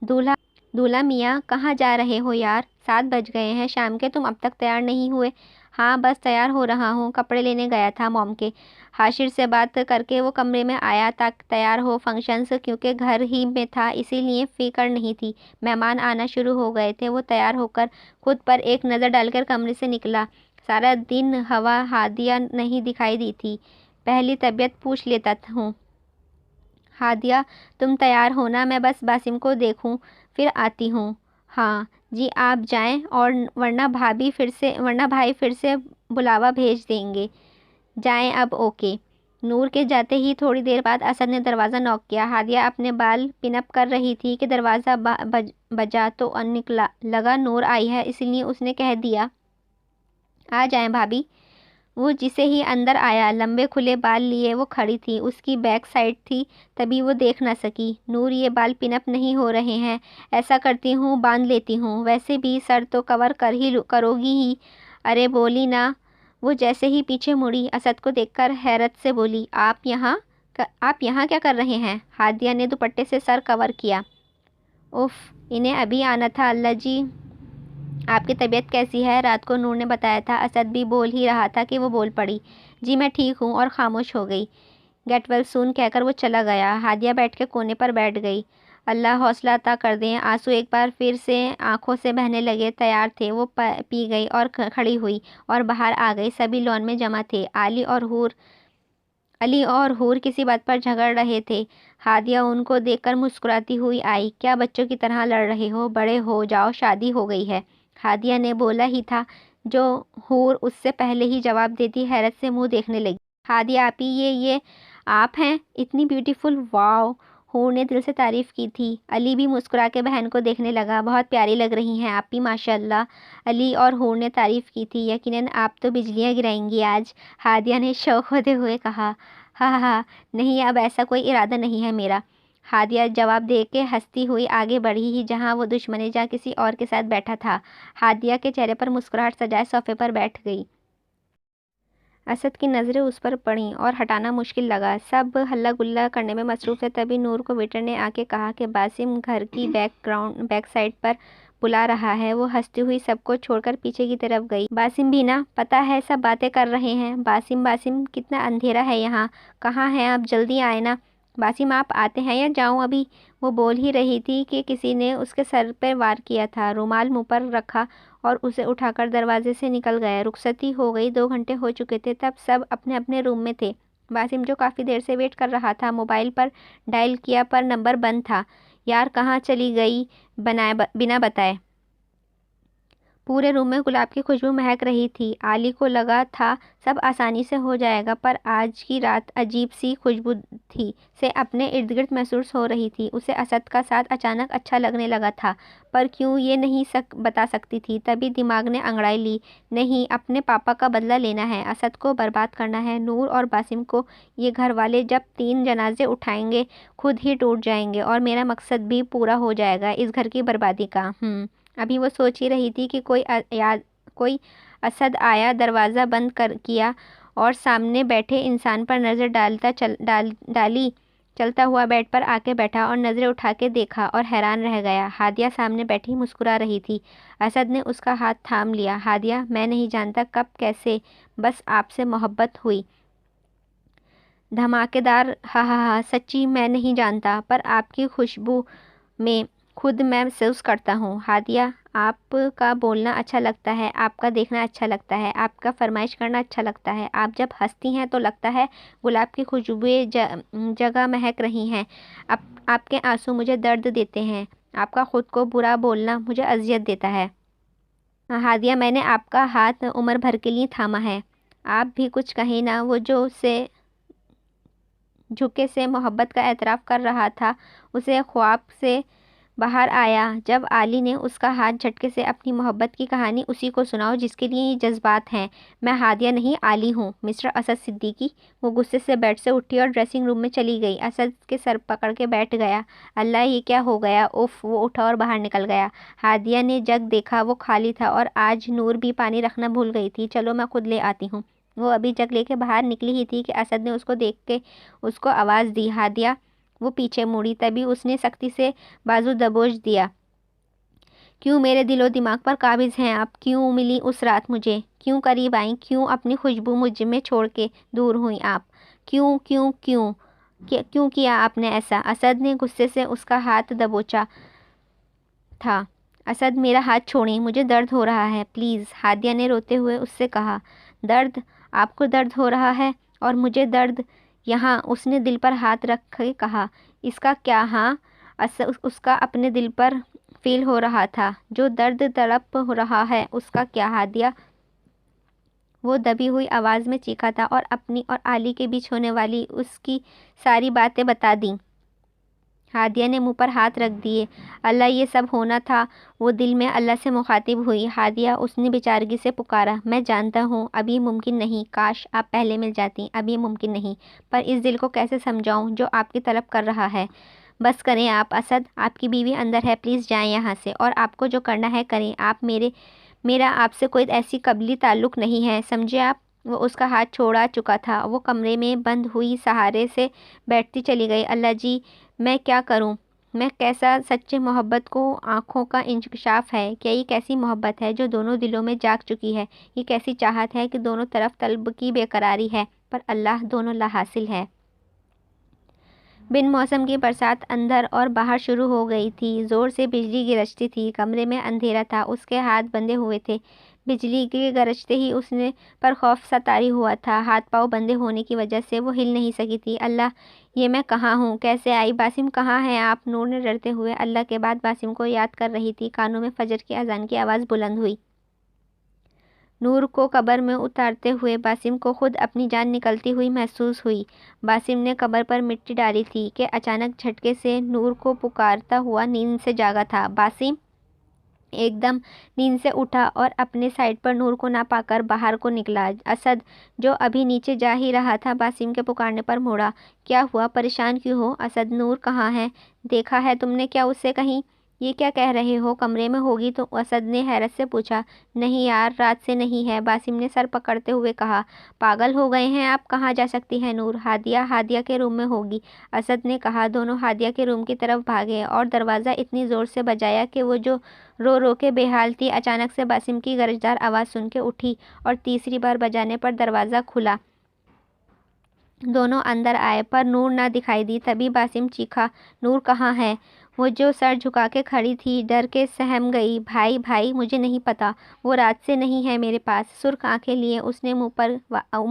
دولہا میاں، کہاں جا رہے ہو یار؟ 7 بج گئے ہیں شام کے، تم اب تک تیار نہیں ہوئے؟ ہاں بس تیار ہو رہا ہوں، کپڑے لینے گیا تھا موم کے۔ حاشر سے بات کر کے وہ کمرے میں آیا تاکہ تیار ہو۔ فنکشنز کیونکہ گھر ہی میں تھا، اسی لیے فکر نہیں تھی۔ مہمان آنا شروع ہو گئے تھے۔ وہ تیار ہو کر خود پر ایک نظر ڈال کر کمرے سے نکلا۔ سارا دن ہوا ہادیہ نہیں دکھائی دی تھی۔ پہلی طبیعت پوچھ لیتا ہوں۔ ہادیہ، تم تیار ہو نا؟ میں بس باسم کو دیکھوں پھر آتی ہوں۔ ہاں جی، آپ جائیں، اور ورنہ بھائی پھر سے بلاوا بھیج دیں گے۔ جائیں اب، اوکے۔ نور کے جاتے ہی تھوڑی دیر بعد اسد نے دروازہ نوک کیا۔ ہادیہ اپنے بال پن اپ کر رہی تھی کہ دروازہ بجا تو نکلا۔ لگا نور آئی ہے، اس لیے اس نے کہہ دیا، آ جائیں بھابی۔ وہ جسے ہی اندر آیا، لمبے کھلے بال لیے وہ کھڑی تھی۔ اس کی بیک سائڈ تھی، تبھی وہ دیکھ نہ سکی۔ نور، یہ بال پن اپ نہیں ہو رہے ہیں۔ ایسا کرتی ہوں، باندھ لیتی ہوں، ویسے بھی سر تو کور کرو گی ہی۔ ارے بولی نا۔ وہ جیسے ہی پیچھے مڑی، اسد کو دیکھ کر حیرت سے بولی، آپ یہاں کیا کر رہے ہیں؟ ہادیہ نے دوپٹے سے سر کور کیا۔ اف، انہیں ابھی آنا تھا۔ اللہ جی، آپ کی طبیعت کیسی ہے؟ رات کو نور نے بتایا تھا۔ اسد بھی بول ہی رہا تھا کہ وہ بول پڑی، جی میں ٹھیک ہوں، اور خاموش ہو گئی۔ گیٹ ویل سون کہہ کر وہ چلا گیا۔ ہادیہ بیٹھ کے کونے پر بیٹھ گئی۔ اللہ حوصلہ عطا کر دیں۔ آنسو ایک بار پھر سے آنکھوں سے بہنے لگے۔ تیار تھے، وہ پی گئی اور کھڑی ہوئی اور باہر آ گئی۔ سبھی لان میں جمع تھے۔ علی اور حور کسی بات پر جھگڑ رہے تھے۔ ہادیہ ان کو دیکھ کر مسکراتی ہوئی آئی۔ کیا بچوں کی طرح لڑ رہے ہو؟ بڑے ہو جاؤ، شادی ہو گئی ہے۔ ہادیہ نے بولا ہی تھا جو حور اس سے پہلے ہی جواب دیتی حیرت سے منہ دیکھنے لگی۔ ہادیہ آپی، یہ آپ ہیں؟ اتنی بیوٹیفل، واو! حور نے دل سے تعریف کی تھی۔ علی بھی مسکرا کے بہن کو دیکھنے لگا۔ بہت پیاری لگ رہی ہیں آپی، ماشاء اللہ۔ علی اور حور نے تعریف کی تھی۔ یقیناً آپ تو بجلیاں گرائیں گی آج، ہادیہ نے شوق ہوتے ہوئے کہا۔ ہاں ہاں ہاں، نہیں اب ایسا کوئی ارادہ نہیں ہے میرا۔ ہادیہ جواب دے کے ہنستی ہوئی آگے بڑھی ہی جہاں وہ دشمنی جہاں کسی اور کے ساتھ بیٹھا تھا۔ ہادیہ کے چہرے پر مسکراہٹ سجائے صوفے پر بیٹھ گئی۔ اسد کی نظریں اس پر پڑیں اور ہٹانا مشکل لگا۔ سب ہلہ گلہ کرنے میں مصروف تھے، تبھی نور کو ویٹر نے آ کے کہا کہ باسم گھر کی بیک سائڈ پر بلا رہا ہے۔ وہ ہنستی ہوئی سب کو چھوڑ کر پیچھے کی طرف گئی۔ باسم بھی نا، پتہ ہے سب باتیں کر رہے ہیں۔ باسم باسم کتنا اندھیرا ہے یہاں، کہاں ہیں آپ؟ جلدی آئے نا۔ باسم آپ آتے ہیں یا جاؤں ابھی؟ وہ بول ہی رہی تھی کہ کسی نے اس کے سر پر وار کیا تھا، رومال منہ پر رکھا اور اسے اٹھا کر دروازے سے نکل گئے۔ رخصتی ہو گئی، 2 گھنٹے ہو چکے تھے، تب سب اپنے اپنے روم میں تھے۔ باسم جو کافی دیر سے ویٹ کر رہا تھا، موبائل پر ڈائل کیا پر نمبر بند تھا۔ یار کہاں چلی گئی بنا بتائے؟ پورے روم میں گلاب کی خوشبو مہک رہی تھی۔ علی کو لگا تھا سب آسانی سے ہو جائے گا، پر آج کی رات عجیب سی خوشبو تھی سے اپنے ارد گرد محسوس ہو رہی تھی۔ اسے اسد کا ساتھ اچانک اچھا لگنے لگا تھا، پر کیوں یہ نہیں بتا سکتی تھی۔ تبھی دماغ نے انگڑائی لی، نہیں، اپنے پاپا کا بدلہ لینا ہے، اسد کو برباد کرنا ہے۔ نور اور باسم کو یہ گھر والے جب 3 جنازے اٹھائیں گے خود ہی ٹوٹ جائیں گے اور میرا مقصد بھی پورا ہو جائے گا اس گھر کی بربادی کا۔ ابھی وہ سوچ ہی رہی تھی کہ کوئی اسد آیا، دروازہ بند کیا اور سامنے بیٹھے انسان پر نظر ڈالی۔ چلتا ہوا بیڈ پر آ کے بیٹھا اور نظریں اٹھا کے دیکھا اور حیران رہ گیا۔ ہادیہ سامنے بیٹھی مسکرا رہی تھی۔ اسد نے اس کا ہاتھ تھام لیا۔ ہادیہ، میں نہیں جانتا کب کیسے بس آپ سے محبت ہوئی۔ دھماکے دار ہاں ہاں ہاں، سچی میں نہیں جانتا، پر آپ کی خوشبو میں خود محسوس کرتا ہوں۔ ہادیہ، آپ کا بولنا اچھا لگتا ہے، آپ کا دیکھنا اچھا لگتا ہے، آپ کا فرمائش کرنا اچھا لگتا ہے۔ آپ جب ہنستی ہیں تو لگتا ہے گلاب کی خوشبوئیں جگہ مہک رہی ہیں۔ آپ کے آنسو مجھے درد دیتے ہیں، آپ کا خود کو برا بولنا مجھے اذیت دیتا ہے۔ ہادیہ، میں نے آپ کا ہاتھ عمر بھر کے لیے تھاما ہے، آپ بھی کچھ کہیں نا۔ وہ جو سے جھکے سے محبت کا اعتراف کر رہا تھا، اسے خواب سے باہر آیا جب علی نے اس کا ہاتھ جھٹکے سے اپنی محبت کی کہانی اسی کو سناؤ جس کے لیے یہ جذبات ہیں۔ میں ہادیہ نہیں، علی ہوں، مسٹر اسد صدیقی۔ وہ غصے سے بیڈ سے اٹھی اور ڈریسنگ روم میں چلی گئی۔ اسد کے سر پکڑ کے بیٹھ گیا۔ اللہ، یہ کیا ہو گیا؟ اف! وہ اٹھا اور باہر نکل گیا۔ ہادیہ نے جگ دیکھا، وہ خالی تھا اور آج نور بھی پانی رکھنا بھول گئی تھی۔ چلو میں خود لے آتی ہوں۔ وہ ابھی جگ لے کے باہر نکلی ہی تھی کہ اسد نے اس کو دیکھ کے اس کو آواز دی، ہادیہ۔ وہ پیچھے مڑی، تبھی اس نے سختی سے بازو دبوچ دیا۔ کیوں میرے دل و دماغ پر قابض ہیں آپ؟ کیوں ملی اس رات مجھے؟ کیوں قریب آئیں؟ کیوں اپنی خوشبو مجھ میں چھوڑ کے دور ہوئیں آپ؟ کیوں کیوں کیوں کیوں کیا آپ نے ایسا؟ اسد نے غصے سے اس کا ہاتھ دبوچا تھا۔ اسد، میرا ہاتھ چھوڑیں، مجھے درد ہو رہا ہے، پلیز، ہادیہ نے روتے ہوئے اس سے کہا۔ درد؟ آپ کو درد ہو رہا ہے اور مجھے درد؟ یہاں اس نے دل پر ہاتھ رکھ کے کہا۔ اس کا کیا؟ ہاں، اس کا اپنے دل پر فیل ہو رہا تھا، جو درد تڑپ رہا ہے اس کا کیا ہادیہ؟ وہ دبی ہوئی آواز میں چیخا تھا اور اپنی اور علی کے بیچ ہونے والی اس کی ساری باتیں بتا دیں۔ ہادیہ نے منہ پر ہاتھ رکھ دیے۔ اللہ، یہ سب ہونا تھا؟ وہ دل میں اللہ سے مخاطب ہوئی۔ ہادیہ، اس نے بیچارگی سے پکارا، میں جانتا ہوں ابھی ممکن نہیں، کاش آپ پہلے مل جاتی، ابھی ممکن نہیں، پر اس دل کو کیسے سمجھاؤں جو آپ کی طلب کر رہا ہے؟ بس کریں آپ۔ اسد، آپ کی بیوی اندر ہے، پلیز جائیں یہاں سے، اور آپ کو جو کرنا ہے کریں۔ آپ میرا آپ سے کوئی ایسی قبلی تعلق نہیں ہے، سمجھے آپ؟ وہ اس کا ہاتھ چھوڑا چکا تھا۔ وہ کمرے میں بند ہوئی سہارے سے بیٹھتی چلی گئی۔ اللہ جی، میں کیا کروں؟ میں کیسا سچے محبت کو آنکھوں کا انکشاف ہے؟ کیا یہ کیسی محبت ہے جو دونوں دلوں میں جاگ چکی ہے؟ یہ کیسی چاہت ہے کہ دونوں طرف طلب کی بے قراری ہے، پر اللہ دونوں لا حاصل ہے۔ بن موسم کی برسات اندر اور باہر شروع ہو گئی تھی۔ زور سے بجلی گرجتی تھی۔ کمرے میں اندھیرا تھا، اس کے ہاتھ بندھے ہوئے تھے۔ بجلی کے گرجتے ہی اس نے پر خوف سا طاری ہوا تھا۔ ہاتھ پاؤں بندھے ہونے کی وجہ سے وہ ہل نہیں سکی تھی۔ اللہ، یہ میں کہاں ہوں؟ کیسے آئی؟ باسم کہاں ہیں آپ؟ نور نے ڈرتے ہوئے اللہ کے بعد باسم کو یاد کر رہی تھی۔ کانوں میں فجر کی اذان کی آواز بلند ہوئی۔ نور کو قبر میں اتارتے ہوئے باسم کو خود اپنی جان نکلتی ہوئی محسوس ہوئی۔ باسم نے قبر پر مٹی ڈالی تھی کہ اچانک جھٹکے سے نور کو پکارتا ہوا نیند سے جاگا تھا۔ باسم! ایک دم نیند سے اٹھا اور اپنے سائڈ پر نور کو نہ پا کر باہر کو نکلا۔ اسد جو ابھی نیچے جا ہی رہا تھا باسم کے پکارنے پر موڑا۔ کیا ہوا؟ پریشان کیوں ہو؟ اسد، نور کہاں ہے؟ دیکھا ہے تم نے کیا اسے کہیں؟ یہ کیا کہہ رہے ہو؟ کمرے میں ہوگی تو اسد نے حیرت سے پوچھا۔ نہیں یار، رات سے نہیں ہے، باسم نے سر پکڑتے ہوئے کہا۔ پاگل ہو گئے ہیں آپ؟ کہاں جا سکتی ہے نور؟ ہادیہ کے روم میں ہوگی، اسد نے کہا۔ دونوں ہادیہ کے روم کی طرف بھاگے اور دروازہ اتنی زور سے بجایا کہ وہ جو رو رو کے بے حال تھی اچانک سے باسم کی گرجدار آواز سن کے اٹھی اور تیسری بار بجانے پر دروازہ کھلا۔ دونوں اندر آئے پر نور نہ دکھائی دی۔ تبھی باسم چیخا، نور کہاں ہے؟ وہ جو سر جھکا کے کھڑی تھی ڈر کے سہم گئی۔ بھائی مجھے نہیں پتا، وہ رات سے نہیں ہے میرے پاس۔ سرخ آنکھیں لیے اس نے منہ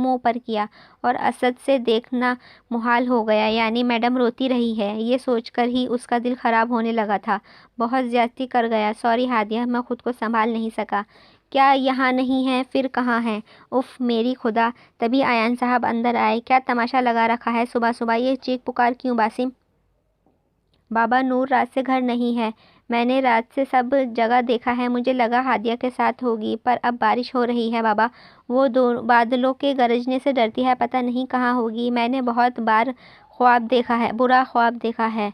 اوپر کیا اور اسد سے دیکھنا محال ہو گیا۔ یعنی میڈم روتی رہی ہے؟ یہ سوچ کر ہی اس کا دل خراب ہونے لگا تھا۔ بہت زیادتی کر گیا، سوری ہادیہ، میں خود کو سنبھال نہیں سکا۔ کیا یہاں نہیں ہے؟ پھر کہاں ہے؟ اف میری خدا! تبھی ایان صاحب اندر آئے۔ کیا تماشا لگا رکھا ہے صبح صبح؟ یہ چیخ پکار کیوں باسم؟ بابا، نور رات سے گھر نہیں ہے، میں نے رات سے سب جگہ دیکھا ہے، مجھے لگا ہادیہ کے ساتھ ہوگی، پر اب بارش ہو رہی ہے بابا، وہ بادلوں کے گرجنے سے ڈرتی ہے، پتہ نہیں کہاں ہوگی، میں نے بہت بار برا خواب دیکھا ہے۔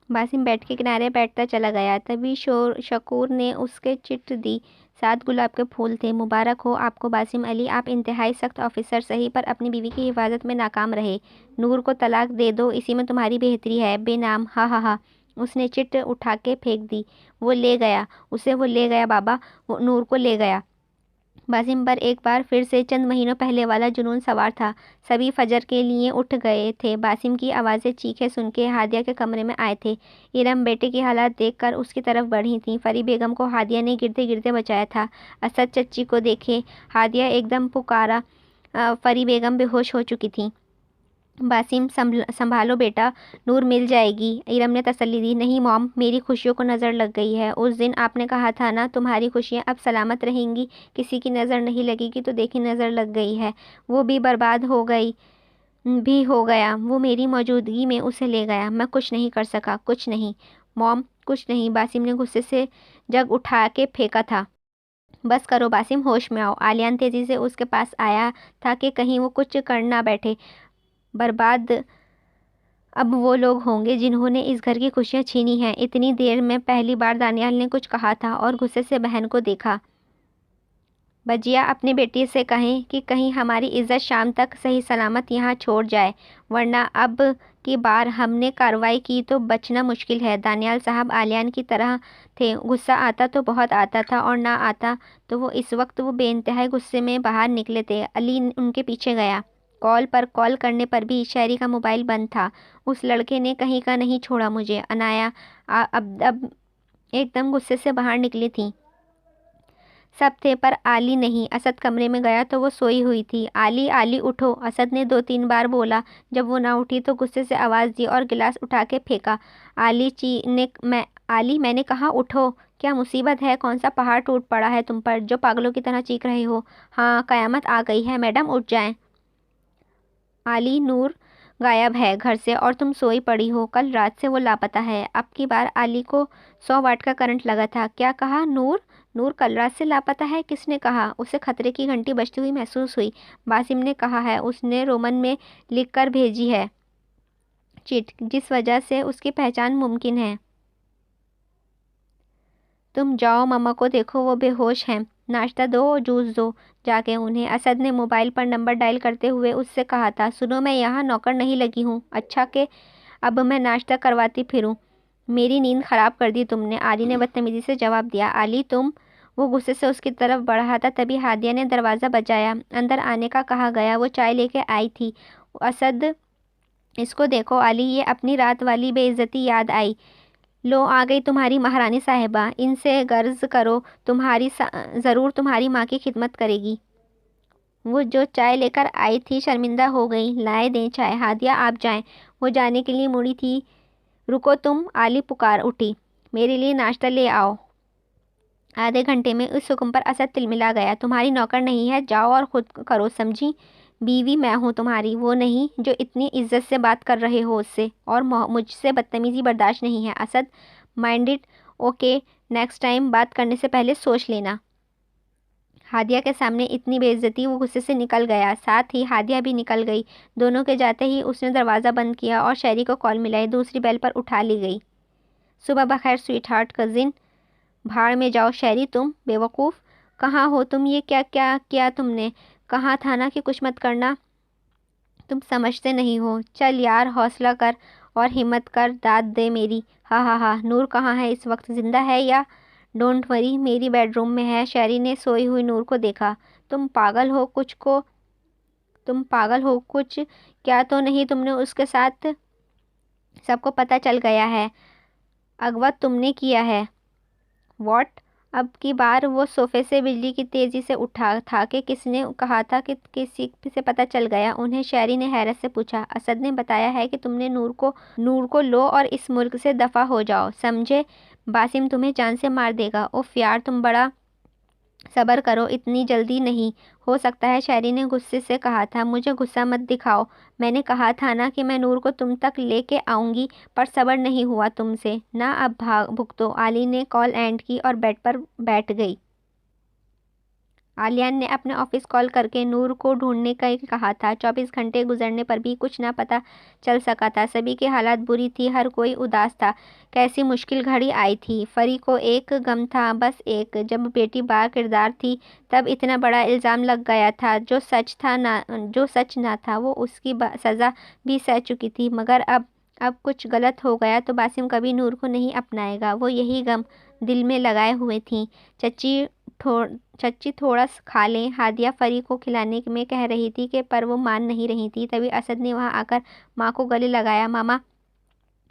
باسم بیڈ کے کنارے بیٹھتا چلا گیا۔ تبھی شکور نے اس کے چٹ دی۔ 7 گلاب کے پھول تھے۔ مبارک ہو آپ کو باسم علی، آپ انتہائی سخت آفیسر سہی پر اپنی بیوی کی حفاظت میں ناکام رہے۔ نور کو طلاق دے دو، اسی میں تمہاری بہتری ہے، بے نام، ہا ہا ہا۔ اس نے چٹ اٹھا کے پھینک دی۔ وہ لے گیا بابا، وہ نور کو لے گیا۔ باسم پر ایک بار پھر سے چند مہینوں پہلے والا جنون سوار تھا۔ سبھی فجر کے لیے اٹھ گئے تھے۔ باسم کی آوازیں چیخیں سن کے ہادیہ کے کمرے میں آئے تھے۔ ارم بیٹے کی حالت دیکھ کر اس کی طرف بڑھی تھیں۔ فری بیگم کو ہادیہ نے گرتے گرتے بچایا تھا۔ اسد چچی کو دیکھے، ہادیہ ایک دم پکارا۔ فری بیگم بے ہوش ہو چکی تھیں۔ باسم، سنبھالو بیٹا، نور مل جائے گی، ارم نے تسلی دی۔ نہیں موم، میری خوشیوں کو نظر لگ گئی ہے، اس دن آپ نے کہا تھا نا تمہاری خوشیاں اب سلامت رہیں گی، کسی کی نظر نہیں لگے گی، تو دیکھی نظر لگ گئی ہے، وہ بھی برباد ہو گیا، وہ میری موجودگی میں اسے لے گیا، میں کچھ نہیں کر سکا، کچھ نہیں موم، کچھ نہیں، باسم نے غصے سے جگ اٹھا کے پھینکا تھا۔ بس کرو باسم، ہوش میں آؤ۔ آلیان تیزی سے اس کے پاس آیا تھا کہ کہیں وہ کچھ کر نہ بیٹھے۔ برباد اب وہ لوگ ہوں گے جنہوں نے اس گھر کی خوشیاں چھینی ہیں۔ اتنی دیر میں پہلی بار دانیال نے کچھ کہا تھا اور غصے سے بہن کو دیکھا۔ بجیا، اپنے بیٹی سے کہیں کہ کہیں ہماری عزت شام تک صحیح سلامت یہاں چھوڑ جائے، ورنہ اب کی بار ہم نے کارروائی کی تو بچنا مشکل ہے۔ دانیال صاحب آلیان کی طرح تھے، غصہ آتا تو بہت آتا تھا اور نہ آتا تو وہ اس وقت وہ بے انتہائی غصے میں باہر نکلے تھے۔ علی ان کے پیچھے گیا۔ کال پر کال کرنے پر بھی شہری کا موبائل بند تھا۔ اس لڑکے نے کہیں کا نہیں چھوڑا مجھے۔ انایا اب ایک دم غصے سے باہر نکلی تھی۔ سب تھے پر آلی نہیں۔ اسد کمرے میں گیا تو وہ سوئی ہوئی تھی۔ آلی اٹھو، اسد نے 2-3 بار بولا۔ جب وہ نہ اٹھی تو غصے سے آواز دی اور گلاس اٹھا کے پھینکا۔ آلی میں نے کہا اٹھو، کیا مصیبت ہے؟ کون سا پہاڑ ٹوٹ پڑا ہے تم پر جو پاگلوں کی طرح چیخ رہے ہو؟ ہاں، قیامت آ گئی ہے میڈم، اٹھ جائیں۔ آلی، نور غائب ہے گھر سے اور تم سوئی پڑی ہو، کل رات سے وہ لاپتہ ہے۔ اب کی بار آلی کو 100 واٹ کا کرنٹ لگا تھا۔ کیا کہا؟ نور کل رات سے لاپتہ ہے؟ کس نے کہا؟ اسے خطرے کی گھنٹی بجتی ہوئی محسوس ہوئی۔ باسم نے کہا ہے، اس نے رومن میں لکھ کر بھیجی ہے چٹ، جس وجہ سے اس کی پہچان ممکن ہے۔ تم جاؤ مما کو دیکھو، وہ بے ہوش ہیں، ناشتہ دو، جوس دو جا کے انہیں۔ اسد نے موبائل پر نمبر ڈائل کرتے ہوئے اس سے کہا تھا۔ سنو، میں یہاں نوکر نہیں لگی ہوں، اچھا کہ اب میں ناشتہ کرواتی پھروں، میری نیند خراب کر دی تم نے، آلی نے بدتمیزی سے جواب دیا۔ آلی تم، وہ غصے سے اس کی طرف بڑھا تھا، تبھی ہادیہ نے دروازہ بجایا۔ اندر آنے کا کہا گیا، وہ چائے لے کے آئی تھی۔ اسد، اس کو دیکھو آلی، یہ اپنی رات والی بے عزتی یاد آئی، لو آ گئی تمہاری مہارانی صاحبہ، ان سے غرض کرو ضرور تمہاری ماں کی خدمت کرے گی۔ وہ جو چائے لے کر آئی تھی شرمندہ ہو گئی۔ لائے دیں چائے، ہادیہ آپ جائیں۔ وہ جانے کے لیے مڑی تھی۔ رکو تم، آلی پکار اٹھی، میرے لیے ناشتہ لے آؤ۔ آدھے گھنٹے میں اس حکم پر اسد تلملا گیا۔ تمہاری نوکر نہیں ہے، جاؤ اور خود کرو، سمجھی؟ بیوی میں ہوں تمہاری، وہ نہیں جو اتنی عزت سے بات کر رہے ہو اس سے، اور مجھ سے بدتمیزی برداشت نہیں ہے۔ Asad, mind it, okay next time بات کرنے سے پہلے سوچ لینا۔ ہادیہ کے سامنے اتنی بے عزتی، وہ غصے سے نکل گیا، ساتھ ہی ہادیہ بھی نکل گئی۔ دونوں کے جاتے ہی اس نے دروازہ بند کیا اور شیری کو کال ملائی، دوسری بیل پر اٹھا لی گئی۔ صبح بخیر سویٹ ہارٹ کزن۔ بھاڑ میں جاؤ شیری، تم بیوقوف، کہاں ہو تم؟ یہ کیا کیا کیا تم نے؟ کہا تھا نا کہ کچھ مت کرنا، تم سمجھتے نہیں ہو۔ چل یار، حوصلہ کر اور ہمت کر، داد دے میری۔ ہاں ہاں ہاں، نور کہاں ہے اس وقت؟ زندہ ہے یا؟ ڈونٹ وری، میری بیڈ روم میں ہے۔ شیری نے سوئی ہوئی نور کو دیکھا۔ تم پاگل ہو کچھ کیا تو نہیں تم نے اس کے ساتھ؟ سب کو پتہ چل گیا ہے، اغوا تم نے کیا ہے۔ واٹ؟ اب کی بار وہ صوفے سے بجلی کی تیزی سے اٹھا تھا کہ کس نے کہا تھا کہ کسی سے پتہ چل گیا انہیں؟ شیری نے حیرت سے پوچھا۔ اسد نے بتایا ہے کہ تم نے نور کو لو اور اس ملک سے دفع ہو جاؤ، سمجھے؟ باسم تمہیں جان سے مار دے گا۔ اوف یار، تم بڑا صبر کرو، اتنی جلدی نہیں ہو سکتا ہے، شیری نے غصے سے کہا تھا۔ مجھے غصہ مت دکھاؤ، میں نے کہا تھا نا کہ میں نور کو تم تک لے کے آؤں گی، پر صبر نہیں ہوا تم سے نا۔ اب بھگتو۔ علی نے کال اینڈ کی اور بیڈ پر بیٹھ گئی۔ عالیہ نے اپنے آفس کال کر کے نور کو ڈھونڈنے کا کہا تھا۔ 24 گھنٹے گزرنے پر بھی کچھ نہ پتہ چل سکا تھا۔ سبھی کی حالت بری تھی، ہر کوئی اداس تھا۔ کیسی مشکل گھڑی آئی تھی۔ فری کو ایک غم تھا، بس ایک، جب بیٹی با کردار تھی تب اتنا بڑا الزام لگ گیا تھا جو سچ نہ تھا۔ وہ اس کی سزا بھی سہ چکی تھی، مگر اب کچھ غلط ہو گیا تو باسم کبھی نور کو نہیں اپنائے گا۔ وہ یہی غم دل میں لگائے ہوئے تھیں۔ چچی تھوڑا کھا لیں، ہادیہ فری کو کھلانے میں کہہ رہی تھی پر وہ مان نہیں رہی تھی۔ تبھی اسد نے وہاں آ کر ماں کو گلے لگایا۔ ماما،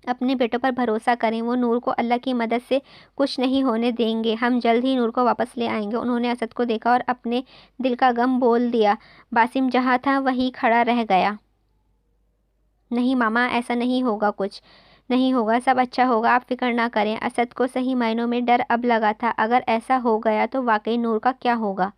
اپنے بیٹوں پر بھروسہ کریں، وہ نور کو اللہ کی مدد سے کچھ نہیں ہونے دیں گے، ہم جلد ہی نور کو واپس لے آئیں گے۔ انہوں نے اسد کو دیکھا اور اپنے دل کا غم بول دیا۔ باسم جہاں تھا وہیں کھڑا رہ گیا۔ نہیں ماما، ایسا نہیں ہوگا، کچھ نہیں ہوگا، سب اچھا ہوگا، آپ فکر نہ کریں۔ اسد کو صحیح معنوں میں ڈر اب لگا تھا، اگر ایسا ہو گیا تو واقعی نور کا کیا ہوگا؟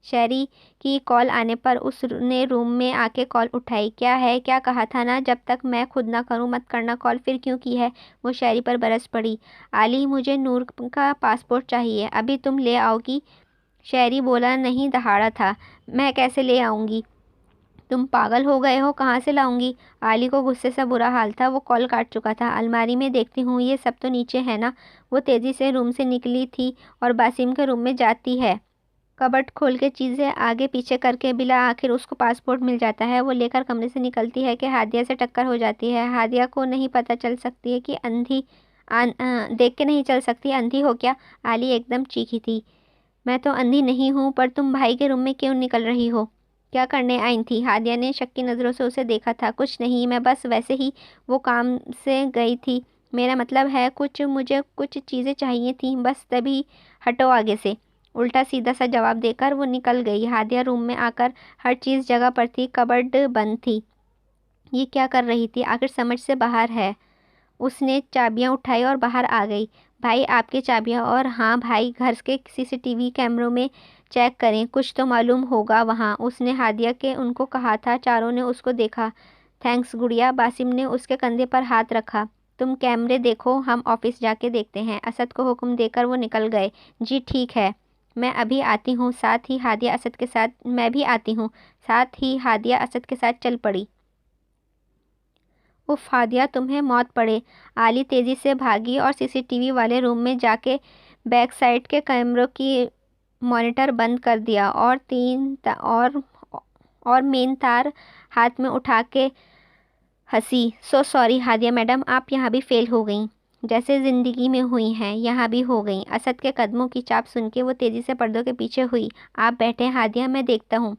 شیری کی کال آنے پر اس نے روم میں آ کے کال اٹھائی۔ کیا ہے؟ کیا کہا تھا نا جب تک میں خود نہ کروں مت کرنا کال، پھر کیوں کی ہے؟ وہ شیری پر برس پڑی۔ علی، مجھے نور کا پاسپورٹ چاہیے، ابھی تم لے آؤ گی؟ شیری بولا نہیں دہاڑا تھا، میں کیسے لے آؤں گی؟ تم پاگل ہو گئے ہو، کہاں سے لاؤں گی؟ علی کو غصے سے برا حال تھا، وہ کال کاٹ چکا تھا۔ الماری میں دیکھتی ہوں، یہ سب تو نیچے ہے نا؟ وہ تیزی سے روم سے نکلی تھی اور باسم کے روم میں جاتی ہے۔ کبرٹ کھول کے چیزیں آگے پیچھے کر کے بالآخر اس کو پاسپورٹ مل جاتا ہے۔ وہ لے کر کمرے سے نکلتی ہے کہ ہادیہ سے ٹکر ہو جاتی ہے۔ ہادیہ کو نہیں پتہ چل سکتی ہے کہ دیکھ کے نہیں چل سکتی، اندھی ہو کیا؟ علی ایک دم چیخی تھی۔ میں تو اندھی نہیں ہوں، پر تم بھائی کے روم میں کیوں نکل رہی ہو؟ کیا کرنے آئی تھی؟ ہادیہ نے شکی نظروں سے اسے دیکھا تھا۔ کچھ نہیں، میں بس ویسے ہی وہ کام سے گئی تھی، میرا مطلب ہے مجھے کچھ چیزیں چاہیے تھیں، بس تبھی۔ ہٹو آگے سے، الٹا سیدھا سا جواب دے کر وہ نکل گئی۔ ہادیہ روم میں آ کر ہر چیز جگہ پر تھی، کبرڈ بند تھی۔ یہ کیا کر رہی تھی؟ آخر سمجھ سے باہر ہے۔ اس نے چابیاں اٹھائی اور باہر آ گئی۔ بھائی آپ کی چابیاں؟ اور ہاں بھائی، گھر کے CCTV کیمروں میں چیک کریں، کچھ تو معلوم ہوگا وہاں، اس نے ہادیہ کے ان کو کہا تھا۔ چاروں نے اس کو دیکھا۔ تھینکس گڑیا، باسم نے اس کے کندھے پر ہاتھ رکھا۔ تم کیمرے دیکھو، ہم آفس جا کے دیکھتے ہیں۔ اسد کو حکم دے کر وہ نکل گئے۔ جی ٹھیک ہے، میں ابھی آتی ہوں۔ ساتھ ہی ہادیہ اسد کے ساتھ میں بھی آتی ہوں، ساتھ ہی ہادیہ اسد کے ساتھ چل پڑی۔ اف ہادیہ، تمہیں موت پڑے۔ علی تیزی سے بھاگی اور CCTV والے روم میں جا کے بیک سائڈ کے کیمروں کی مانیٹر بند کر دیا اور مین تار ہاتھ میں اٹھا کے ہنسی۔ سو سوری ہادیہ میڈم، آپ یہاں بھی فیل ہو گئیں، جیسے زندگی میں ہوئی ہیں یہاں بھی ہو گئیں۔ اسد کے قدموں کی چاپ سن کے وہ تیزی سے پردوں کے پیچھے ہوئی۔ آپ بیٹھیں ہادیہ، میں دیکھتا ہوں۔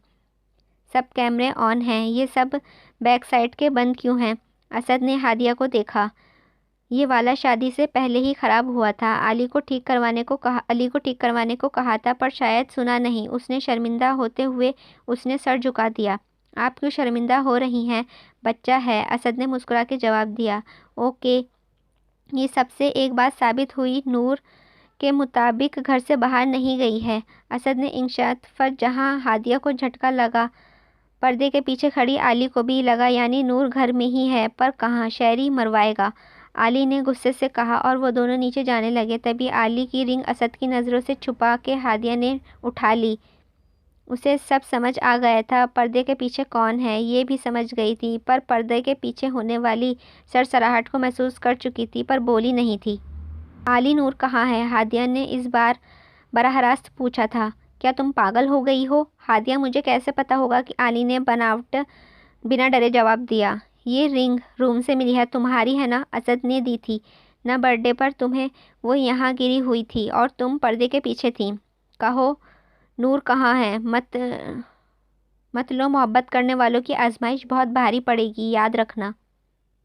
سب کیمرے آن ہیں، یہ سب بیک سائڈ کے بند کیوں ہیں؟ اسد نے ہادیہ کو دیکھا۔ یہ والا شادی سے پہلے ہی خراب ہوا تھا، علی کو ٹھیک کروانے کو کہا تھا، پر شاید سنا نہیں۔ اس نے شرمندہ ہوتے ہوئے اس نے سر جھکا دیا۔ آپ کیوں شرمندہ ہو رہی ہیں؟ بچہ ہے، اسد نے مسکرا کے جواب دیا۔ اوکے، یہ سب سے ایک بات ثابت ہوئی، نور کے مطابق گھر سے باہر نہیں گئی ہے۔ اسد نے انکشاف پر جہاں ہادیہ کو جھٹکا لگا، پردے کے پیچھے کھڑی علی کو بھی لگا، یعنی نور گھر میں ہی ہے، پر کہاں؟ شیری مروائے گا۔ علی نے غصے سے کہا اور وہ دونوں نیچے جانے لگے۔ تبھی علی کی رنگ اسد کی نظروں سے چھپا کے ہادیہ نے اٹھا لی۔ اسے سب سمجھ آ گیا تھا، پردے کے پیچھے کون ہے یہ بھی سمجھ گئی تھی، پر پردے کے پیچھے ہونے والی سرسراہٹ کو محسوس کر چکی تھی، پر بولی نہیں تھی۔ علی نور کہاں ہے؟ ہادیہ نے اس بار براہ راست پوچھا تھا۔ کیا تم پاگل ہو گئی ہو؟ ہادیہ، مجھے کیسے پتا ہوگا کہ علی نے بنا ڈرے جواب دیا۔ یہ رنگ روم سے ملی ہے، تمہاری ہے نا؟ اسد نے دی تھی نا برتھ ڈے پر تمہیں، وہ یہاں گری ہوئی تھی اور تم پردے کے پیچھے تھیں۔ کہو نور کہاں ہے؟ مت لو، محبت کرنے والوں کی آزمائش بہت بھاری پڑے گی، یاد رکھنا۔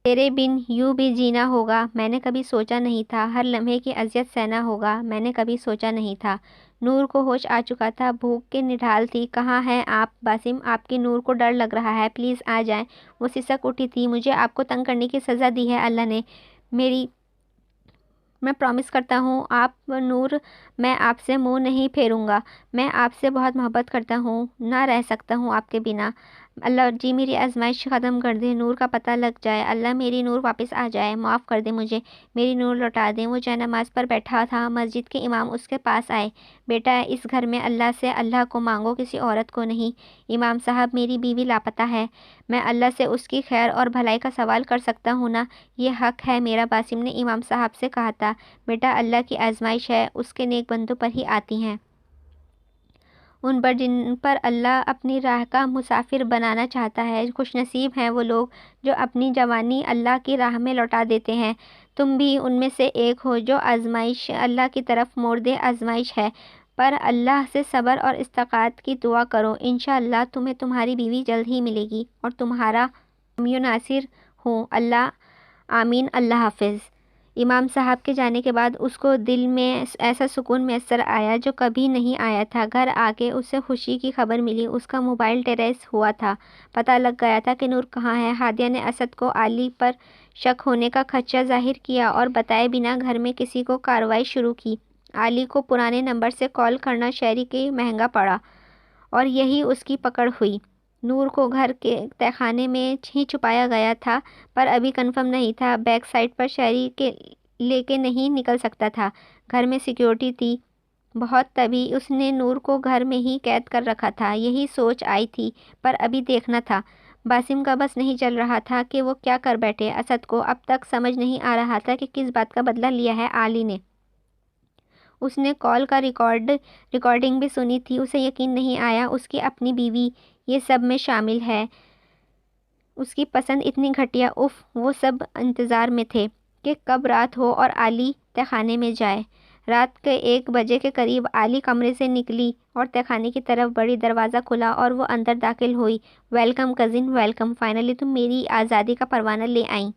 تیرے بن یوں بھی جینا ہوگا، میں نے کبھی سوچا نہیں تھا۔ ہر لمحے کی اذیت سہنا ہوگا، میں نے کبھی سوچا نہیں تھا۔ نور کو ہوش آ چکا تھا، بھوک کے نڈھال تھی۔ کہاں ہیں آپ؟ باسم، آپ کی نور کو ڈر لگ رہا ہے، پلیز آ جائیں۔ وہ سسک اٹھی تھی۔ مجھے آپ کو تنگ کرنے کی سزا دی ہے اللہ نے، میں پرامس کرتا ہوں آپ نور، میں آپ سے منہ نہیں پھیروں گا۔ میں آپ سے بہت محبت کرتا ہوں، نہ رہ سکتا ہوں آپ کے بنا۔ اللہ جی میری آزمائش ختم کر دے، نور کا پتہ لگ جائے۔ اللہ میری نور واپس آ جائے، معاف کر دے مجھے، میری نور لوٹا دیں۔ وہ جائے نماز پر بیٹھا تھا، مسجد کے امام اس کے پاس آئے۔ بیٹا، اس گھر میں اللہ سے اللہ کو مانگو، کسی عورت کو نہیں۔ امام صاحب، میری بیوی لاپتہ ہے، میں اللہ سے اس کی خیر اور بھلائی کا سوال کر سکتا ہوں نا؟ یہ حق ہے میرا۔ باسم نے امام صاحب سے کہا تھا، بیٹا اللہ کی آزمائش ہے، اس کے نیک بندوں پر ہی آتی ہیں، ان پر جن پر اللہ اپنی راہ کا مسافر بنانا چاہتا ہے۔ خوش نصیب ہیں وہ لوگ جو اپنی جوانی اللہ کی راہ میں لوٹا دیتے ہیں۔ تم بھی ان میں سے ایک ہو جو آزمائش اللہ کی طرف موڑ دے۔ آزمائش ہے، پر اللہ سے صبر اور استقامت کی دعا کرو، انشاءاللہ تمہیں تمہاری بیوی جلد ہی ملے گی، اور تمہارا حامی و ناصر ہوں اللہ۔ آمین، اللہ حافظ۔ امام صاحب کے جانے کے بعد اس کو دل میں ایسا سکون میسر آیا جو کبھی نہیں آیا تھا۔ گھر آ کے اسے خوشی کی خبر ملی، اس کا موبائل ٹریس ہوا تھا، پتہ لگ گیا تھا کہ نور کہاں ہے۔ ہادیہ نے اسد کو علی پر شک ہونے کا خدشہ ظاہر کیا اور بتائے بنا گھر میں کسی کو کارروائی شروع کی۔ علی کو پرانے نمبر سے کال کرنا شہری کے مہنگا پڑا اور یہی اس کی پکڑ ہوئی۔ نور کو گھر کے تہہ خانے میں ہی چھپایا گیا تھا، پر ابھی کنفرم نہیں تھا، بیک سائٹ پر شہری کے لے کے نہیں نکل سکتا تھا، گھر میں سیکیورٹی تھی بہت، تبھی اس نے نور کو گھر میں ہی قید کر رکھا تھا۔ یہی سوچ آئی تھی، پر ابھی دیکھنا تھا۔ باسم کا بس نہیں چل رہا تھا کہ وہ کیا کر بیٹھے۔ اسد کو اب تک سمجھ نہیں آ رہا تھا کہ کس بات کا بدلہ لیا ہے علی نے۔ اس نے کال کا ریکارڈنگ بھی سنی تھی، اسے یقین نہیں آیا اس کی اپنی بیوی یہ سب میں شامل ہے، اس کی پسند اتنی گھٹیا۔ اف، وہ سب انتظار میں تھے کہ کب رات ہو اور علی تہہ خانے میں جائے۔ رات کے 1 بجے کے قریب علی کمرے سے نکلی اور تہہ خانے کی طرف بڑھی، دروازہ کھلا اور وہ اندر داخل ہوئی۔ ویلکم کزن، ویلکم، فائنلی تم میری آزادی کا پروانہ لے آئیں۔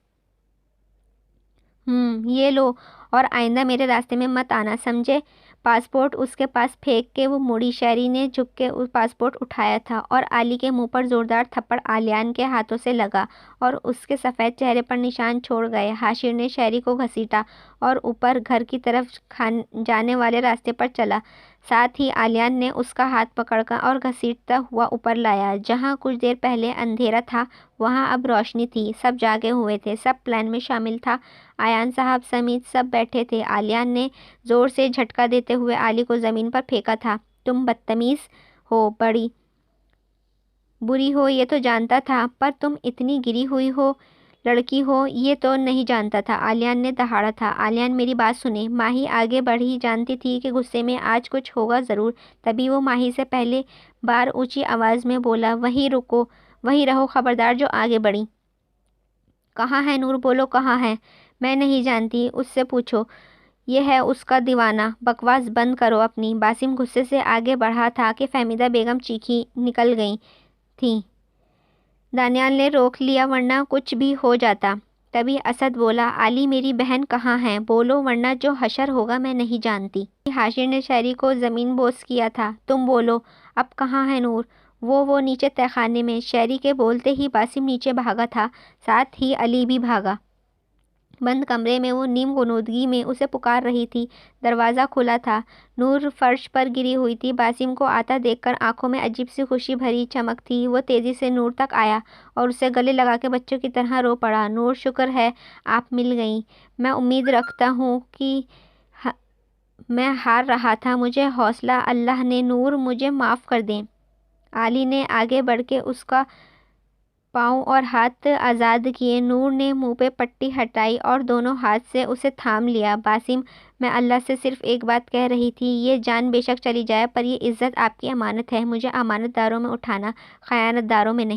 یہ لو، اور آئندہ میرے راستے میں مت آنا، سمجھے؟ پاسپورٹ اس کے پاس پھینک کے وہ مڑی۔ شہری نے جھک کے پاسپورٹ اٹھایا تھا اور علی کے منہ پر زوردار تھپڑ آلیان کے ہاتھوں سے لگا اور اس کے سفید چہرے پر نشان چھوڑ گئے۔ حاشر نے شہری کو گھسیٹا اور اوپر گھر کی طرف جانے والے راستے پر چلا، ساتھ ہی آلیان نے اس کا ہاتھ پکڑ کر اور گھسیٹتا ہوا اوپر لایا۔ جہاں کچھ دیر پہلے اندھیرا تھا وہاں اب روشنی تھی، سب جاگے ہوئے تھے، سب پلان میں شامل تھا۔ ایان صاحب سمیت سب بیٹھے تھے۔ آلیان نے زور سے جھٹکا دیتے ہوئے علی کو زمین پر پھینکا تھا۔ تم بدتمیز ہو، بڑی بری ہو یہ تو جانتا تھا، پر تم اتنی گری ہوئی ہو لڑکی ہو یہ تو نہیں جانتا تھا، آلیان نے دہاڑا تھا۔ آلیان میری بات سنیں۔ ماہی آگے بڑھی، جانتی تھی کہ غصے میں آج کچھ ہوگا ضرور، تبھی وہ ماہی سے پہلے بار اونچی آواز میں بولا، وہیں رہو خبردار جو آگے بڑھی۔ کہاں ہے نور؟ بولو کہاں ہے؟ میں نہیں جانتی، اس سے پوچھو، یہ ہے اس کا دیوانہ۔ بکواس بند کرو اپنی۔ باسم غصے سے آگے بڑھا تھا کہ فہمیدہ بیگم چیخیں نکل گئی تھیں۔ دانیال نے روک لیا ورنہ کچھ بھی ہو جاتا۔ تبھی اسد بولا، علی میری بہن کہاں ہے؟ بولو ورنہ جو حشر ہوگا میں نہیں جانتی۔ حاشر نے شہری کو زمین بوس کیا تھا، تم بولو اب کہاں ہے نور؟ وہ نیچے تہہ خانے میں۔ شہری کے بولتے ہی باسم نیچے بھاگا تھا، ساتھ ہی علی بھی بھاگا۔ بند کمرے میں وہ نیم غنودگی میں اسے پکار رہی تھی۔ دروازہ کھلا تھا، نور فرش پر گری ہوئی تھی۔ باسم کو آتا دیکھ کر آنکھوں میں عجیب سی خوشی بھری چمک تھی۔ وہ تیزی سے نور تک آیا اور اسے گلے لگا کے بچوں کی طرح رو پڑا۔ نور، شکر ہے آپ مل گئیں۔ میں امید رکھتا ہوں کہ میں ہار رہا تھا، مجھے حوصلہ اللہ نے۔ نور، مجھے معاف کر دیں۔ علی نے آگے بڑھ کے اس کا پاؤں اور ہاتھ آزاد کیے۔ نور نے منہ پہ پٹی ہٹائی اور دونوں ہاتھ سے اسے تھام لیا۔ باسم، میں اللہ سے صرف ایک بات کہہ رہی تھی، یہ جان بے شک چلی جائے پر یہ عزت آپ کی امانت ہے، مجھے امانت داروں میں اٹھانا، خیانت داروں میں نہیں۔